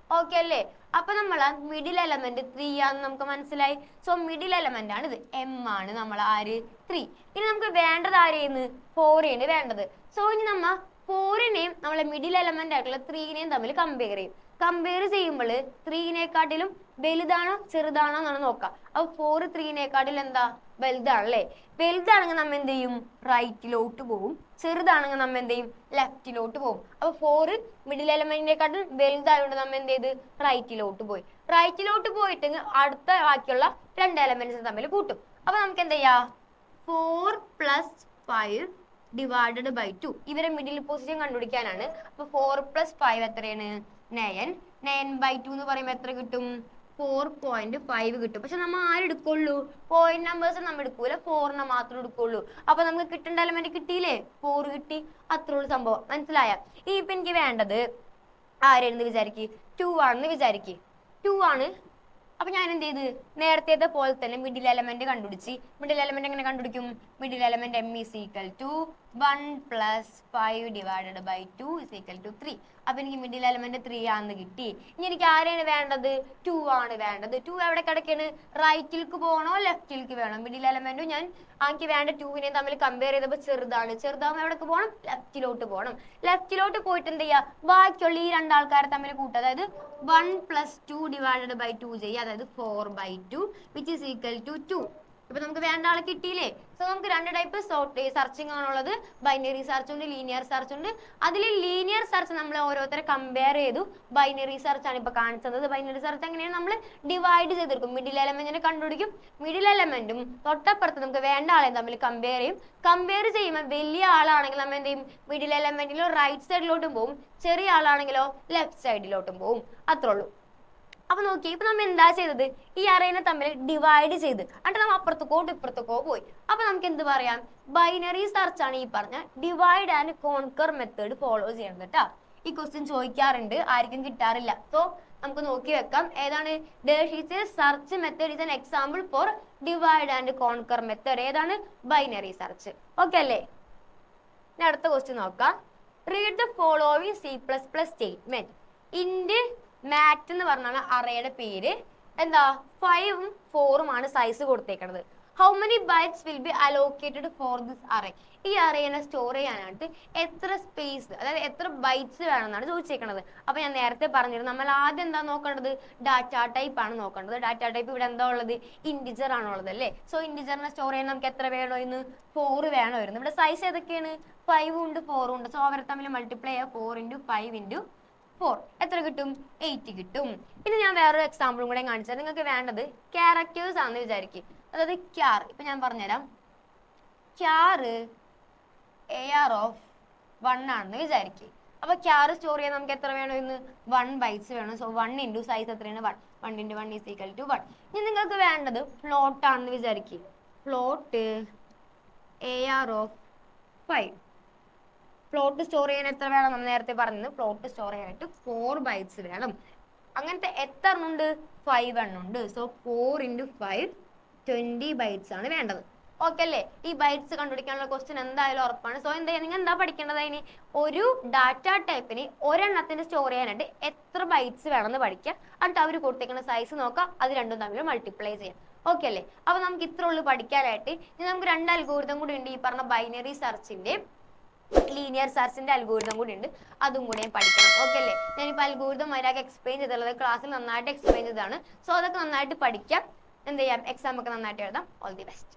ഓക്കെ അല്ലേ? അപ്പൊ നമ്മൾ മിഡിൽ എലമെന്റ് 3 ആണെന്ന് നമുക്ക് മനസ്സിലായി. സോ മിഡിൽ എലമെന്റ് ആണ് ഇത്. എം ആണ് നമ്മൾ ആര്? 3. ഇനി നമുക്ക് വേണ്ടത് ആരെയെന്ന്? 4 ആണ് വേണ്ടത്. സോ ഇനി നമ്മ 4നെയും നമ്മളെ മിഡിൽ എലമെന്റ് ആയിട്ടുള്ള 3നെയും തമ്മിൽ കമ്പയർ ചെയ്യും. കമ്പയർ ചെയ്യുമ്പോൾ 3നേക്കാട്ടിലും വലുതാണോ ചെറുതാണോ എന്നാണ് നോക്കാം. അപ്പൊ 4 3നേക്കാട്ടിൽ എന്താ? വലുതാണല്ലേ? വലുതാണെങ്കിൽ നമ്മൾ എന്ത് ചെയ്യും? റൈറ്റിലോട്ട് പോകും. ചെറുതാണെങ്കിൽ നമ്മൾ എന്ത് ചെയ്യും? ലെഫ്റ്റിലോട്ട് പോകും. അപ്പൊ 4 മിഡിൽ എലമെന്റിനെക്കാട്ടിൽ വലുതായതുകൊണ്ട് നമ്മൾ എന്ത് ചെയ്ത്? റൈറ്റിലോട്ട് പോയി. റൈറ്റിലോട്ട് പോയിട്ട് അടുത്ത ബാക്കിയുള്ള 2 എലമെന്റ്സ് തമ്മിൽ കൂട്ടും. അപ്പൊ നമുക്ക് എന്താ ചെയ്യാ? 4 + 5 ഡിവൈഡഡ് ബൈ 2. ഇവരെ മിഡിൽ പൊസിഷൻ കണ്ടുപിടിക്കാനാണ്. അപ്പൊ 4 + 5 എത്രയാണ്? 9. 9/2 എന്ന് പറയുമ്പോൾ എത്ര കിട്ടും? 4.5 കിട്ടും. പക്ഷെ നമ്മൾ ആരെടുക്കുള്ളൂ? പോയിന്റ് നമ്പേഴ്സ് നമ്മൾ എടുക്കൂല, 4നെ മാത്രം എടുക്കുള്ളൂ. അപ്പൊ നമുക്ക് കിട്ടേണ്ട എലമെന്റ് കിട്ടിയില്ലേ? 4 കിട്ടി. അത്രയുള്ള സംഭവം. മനസ്സിലായ? ഇപ്പൊ എനിക്ക് വേണ്ടത് ആരെന്ന് വിചാരിക്ക്? 2 ആണെന്ന് വിചാരിക്ക്. 2 ആണ്. അപ്പൊ ഞാൻ എന്ത് ചെയ്ത് നേരത്തെ പോലെ തന്നെ മിഡിൽ എലമെന്റ് കണ്ടുപിടിച്ച്. മിഡിൽ എലമെന്റ് എങ്ങനെ കണ്ടുപിടിക്കും? Middle element m is equal to 1 plus 5 divided by 2 is equal to 3. അപ്പൊ എനിക്ക് മിഡിൽ എലമെന്റ് 3 ആണെന്ന് കിട്ടി. ഇനി എനിക്ക് ആരെയാണ് വേണ്ടത്? 2 ആണ് വേണ്ടത്. 2 എവിടെ കിടക്കാണ്? റൈറ്റിലേക്ക് പോകണോ ലെഫ്റ്റിലേക്ക് വേണോ? മിഡിൽ എലമെന്റും ഞാൻ എനിക്ക് വേണ്ട 2വിനെ തമ്മിൽ കമ്പയർ ചെയ്തപ്പോൾ ചെറുതാണ്. ചെറുതാകുമ്പോൾ എവിടേക്ക് പോകണം? ലെഫ്റ്റിലോട്ട് പോകണം. ലെഫ്റ്റിലോട്ട് പോയിട്ട് എന്ത് ചെയ്യുക? ബാക്കിയുള്ള ഈ രണ്ടാൾക്കാരെ തമ്മിൽ കൂട്ടുക. അതായത് 1 plus 2 divided by 2 ചെയ്യുക. അതായത് 4/2 which is equal to 2. ഇപ്പൊ നമുക്ക് വേണ്ട ആളെ കിട്ടിയില്ലേ? സോ നമുക്ക് രണ്ട് ടൈപ്പ് സെർച്ചിങ് ആണുള്ളത്. ബൈനറി സെർച്ച് ഉണ്ട്, ലീനിയർ സെർച്ച് ഉണ്ട്. അതിൽ ലീനിയർ സെർച്ച് നമ്മൾ ഓരോരുത്തരെ കമ്പയർ ചെയ്തു. ബൈനറി സെർച്ച് ആണ് ഇപ്പൊ കാണിച്ചത്. ബൈനറി സെർച്ച് എങ്ങനെയാണ്? നമ്മൾ ഡിവൈഡ് ചെയ്തെടുക്കും. മിഡിൽ എലമെന്റിനെ കണ്ടുപിടിക്കും. മിഡിൽ എലമെന്റും തൊട്ടപ്പുറത്ത് നമുക്ക് വേണ്ട ആളെ തമ്മിൽ കമ്പയർ ചെയ്യും. കമ്പയർ ചെയ്യുമ്പോൾ വലിയ ആളാണെങ്കിൽ നമ്മൾ എന്ത് ചെയ്യും? മിഡിൽ എലമെന്റിലോ റൈറ്റ് സൈഡിലോട്ടും പോകും. ചെറിയ ആളാണെങ്കിലോ ലെഫ്റ്റ് സൈഡിലോട്ടും പോകും. അത്രേ ഉള്ളൂ. അപ്പൊ നോക്കി, ഇപ്പൊ നമ്മൾ എന്താ ചെയ്തത്? ഈ അറേനെ തമ്മിൽ ഡിവൈഡ് ചെയ്ത് എന്നിട്ട് നമ്മൾ അപ്പുറത്തേക്കോ ഇപ്പുറത്തേക്കോ പോയി. അപ്പൊ നമുക്ക് എന്ത് പറയാം? ബൈനറി സെർച്ച് ആണ് ഈ പറഞ്ഞ divide and conquer method follow ചെയ്യണം കേട്ടാ. ഈ ക്വസ്റ്റ്യൻ ചോദിക്കാറുണ്ട്, ആർക്കും കിട്ടാറില്ല. സോ നമുക്ക് നോക്കി വെക്കാം. ഏതാണ്? Search method is an example for divide and conquer method. ഏതാണ്? Binary search. ഓക്കെ അല്ലേ? ഇനി അടുത്ത ക്വസ്റ്റ്യൻ നോക്കാം. Read the following C++ statement. Int mat എന്ന് പറഞ്ഞാണ് അറേയുടെ പേര്. എന്താ? 5ഉം 4ഉം ആണ് സൈസ് കൊടുത്തേക്കുന്നത്. How many bytes will be allocated for this array. ഈ അറേനെ സ്റ്റോർ ചെയ്യാനായിട്ട് എത്ര സ്പേസ്, അതായത് എത്ര ബൈറ്റ്സ് വേണമെന്നാണ് ചോദിച്ചേക്കുന്നത്. അപ്പൊ ഞാൻ നേരത്തെ പറഞ്ഞിരുന്നു, നമ്മൾ ആദ്യം എന്താ നോക്കേണ്ടത്? ഡാറ്റ ടൈപ്പ് ആണ് നോക്കേണ്ടത്. ഡാറ്റ ടൈപ്പ് ഇവിടെ എന്താ ഉള്ളത്? ഇൻഡിജർ ആണുള്ളത് അല്ലേ? സോ ഇൻഡിജറിനെ സ്റ്റോർ ചെയ്യാൻ നമുക്ക് എത്ര വേണമായിരുന്നു? 4 വേണമായിരുന്നു. ഇവിടെ സൈസ് ഏതൊക്കെയാണ്? 5 ഉണ്ട് 4 ഉണ്ട്. സോ അവരെ തമ്മിൽ മൾട്ടിപ്ലൈ ചെയ്യുക. 4 × 5 × 4 എത്ര കിട്ടും? 8 കിട്ടും. ഇനി ഞാൻ വേറൊരു എക്സാമ്പിളും കൂടെ കാണിച്ചാൽ നിങ്ങൾക്ക് വേണ്ടത് ക്യാരക്ടേഴ്സ് ആണെന്ന് വിചാരിക്കും. അതായത് ക്യാർ. ഇപ്പൊ ഞാൻ പറഞ്ഞുതരാം. ക്യാർ AR of 1 ആണെന്ന് വിചാരിക്കും. അപ്പൊ ക്യാർ സ്റ്റോർ ചെയ്യാൻ നമുക്ക് എത്ര വേണമെന്ന്? 1 ബൈറ്റ്സ് വേണം. സോ 1 × സൈസ് എത്രയാണ്? 1. 1 × 1 is equal to 1. ഇനി നിങ്ങൾക്ക് വേണ്ടത് ഫ്ലോട്ട് ആണെന്ന് വിചാരിക്കും. Float AR of 5. Float store ചെയ്യാൻ എത്ര വേണം? നമ്മൾ നേരത്തെ പറഞ്ഞത് ഫ്ലോട്ട് സ്റ്റോർ ചെയ്യാനായിട്ട് 4 ബൈറ്റ്സ് വേണം. അങ്ങനത്തെ എത്ര എണ്ണുണ്ട്? 5 എണ്ണുണ്ട്. സോ 4 × 5 20 ബൈറ്റ്സ് ആണ് വേണ്ടത്. ഓക്കെ അല്ലേ? ഈ ബൈറ്റ്സ് കണ്ടുപിടിക്കാനുള്ള ക്വസ്റ്റ്യൻ എന്തായാലും ഉറപ്പാണ്. സോ എന്താ നിങ്ങൾ എന്താ പഠിക്കേണ്ടത്? അതിന് ഒരു ഡാറ്റ ടൈപ്പിന് ഒരെണ്ണത്തിന് സ്റ്റോർ ചെയ്യാനായിട്ട് എത്ര ബൈറ്റ്സ് വേണമെന്ന് പഠിക്കുക. എന്നിട്ട് അവർ കൊടുത്തേക്കുന്ന സൈസ് നോക്കാം. അത് രണ്ടും തമ്മിൽ മൾട്ടിപ്ലൈ ചെയ്യാം. ഓക്കെ അല്ലേ? അപ്പൊ നമുക്ക് ഇത്ര ഉള്ളു പഠിക്കാനായിട്ട്. ഇനി നമുക്ക് 2 അൽഗോരിതം കൂടി ഉണ്ട്. ഈ പറഞ്ഞ ബൈനറി സെർച്ചിന്റെ ലീനിയർ സെർച്ചിന്റെ അൽഗോരിതം കൂടി ഉണ്ട്. അതും കൂടി ഞാൻ പഠിക്കണം. ഓക്കെ അല്ലേ? ഞാനിപ്പോൾ അൽഗോരിതം ഒരാൾക്ക് എക്സ്പ്ലെയിൻ ചെയ്തുള്ളത് ക്ലാസ്സിൽ നന്നായിട്ട് എക്സ്പ്ലെയിൻ ചെയ്തതാണ്. സോ അതൊക്കെ നന്നായിട്ട് പഠിക്കാം. എന്ത് ചെയ്യാം? എക്സാം ഒക്കെ നന്നായിട്ട് എഴുതാം. All the best.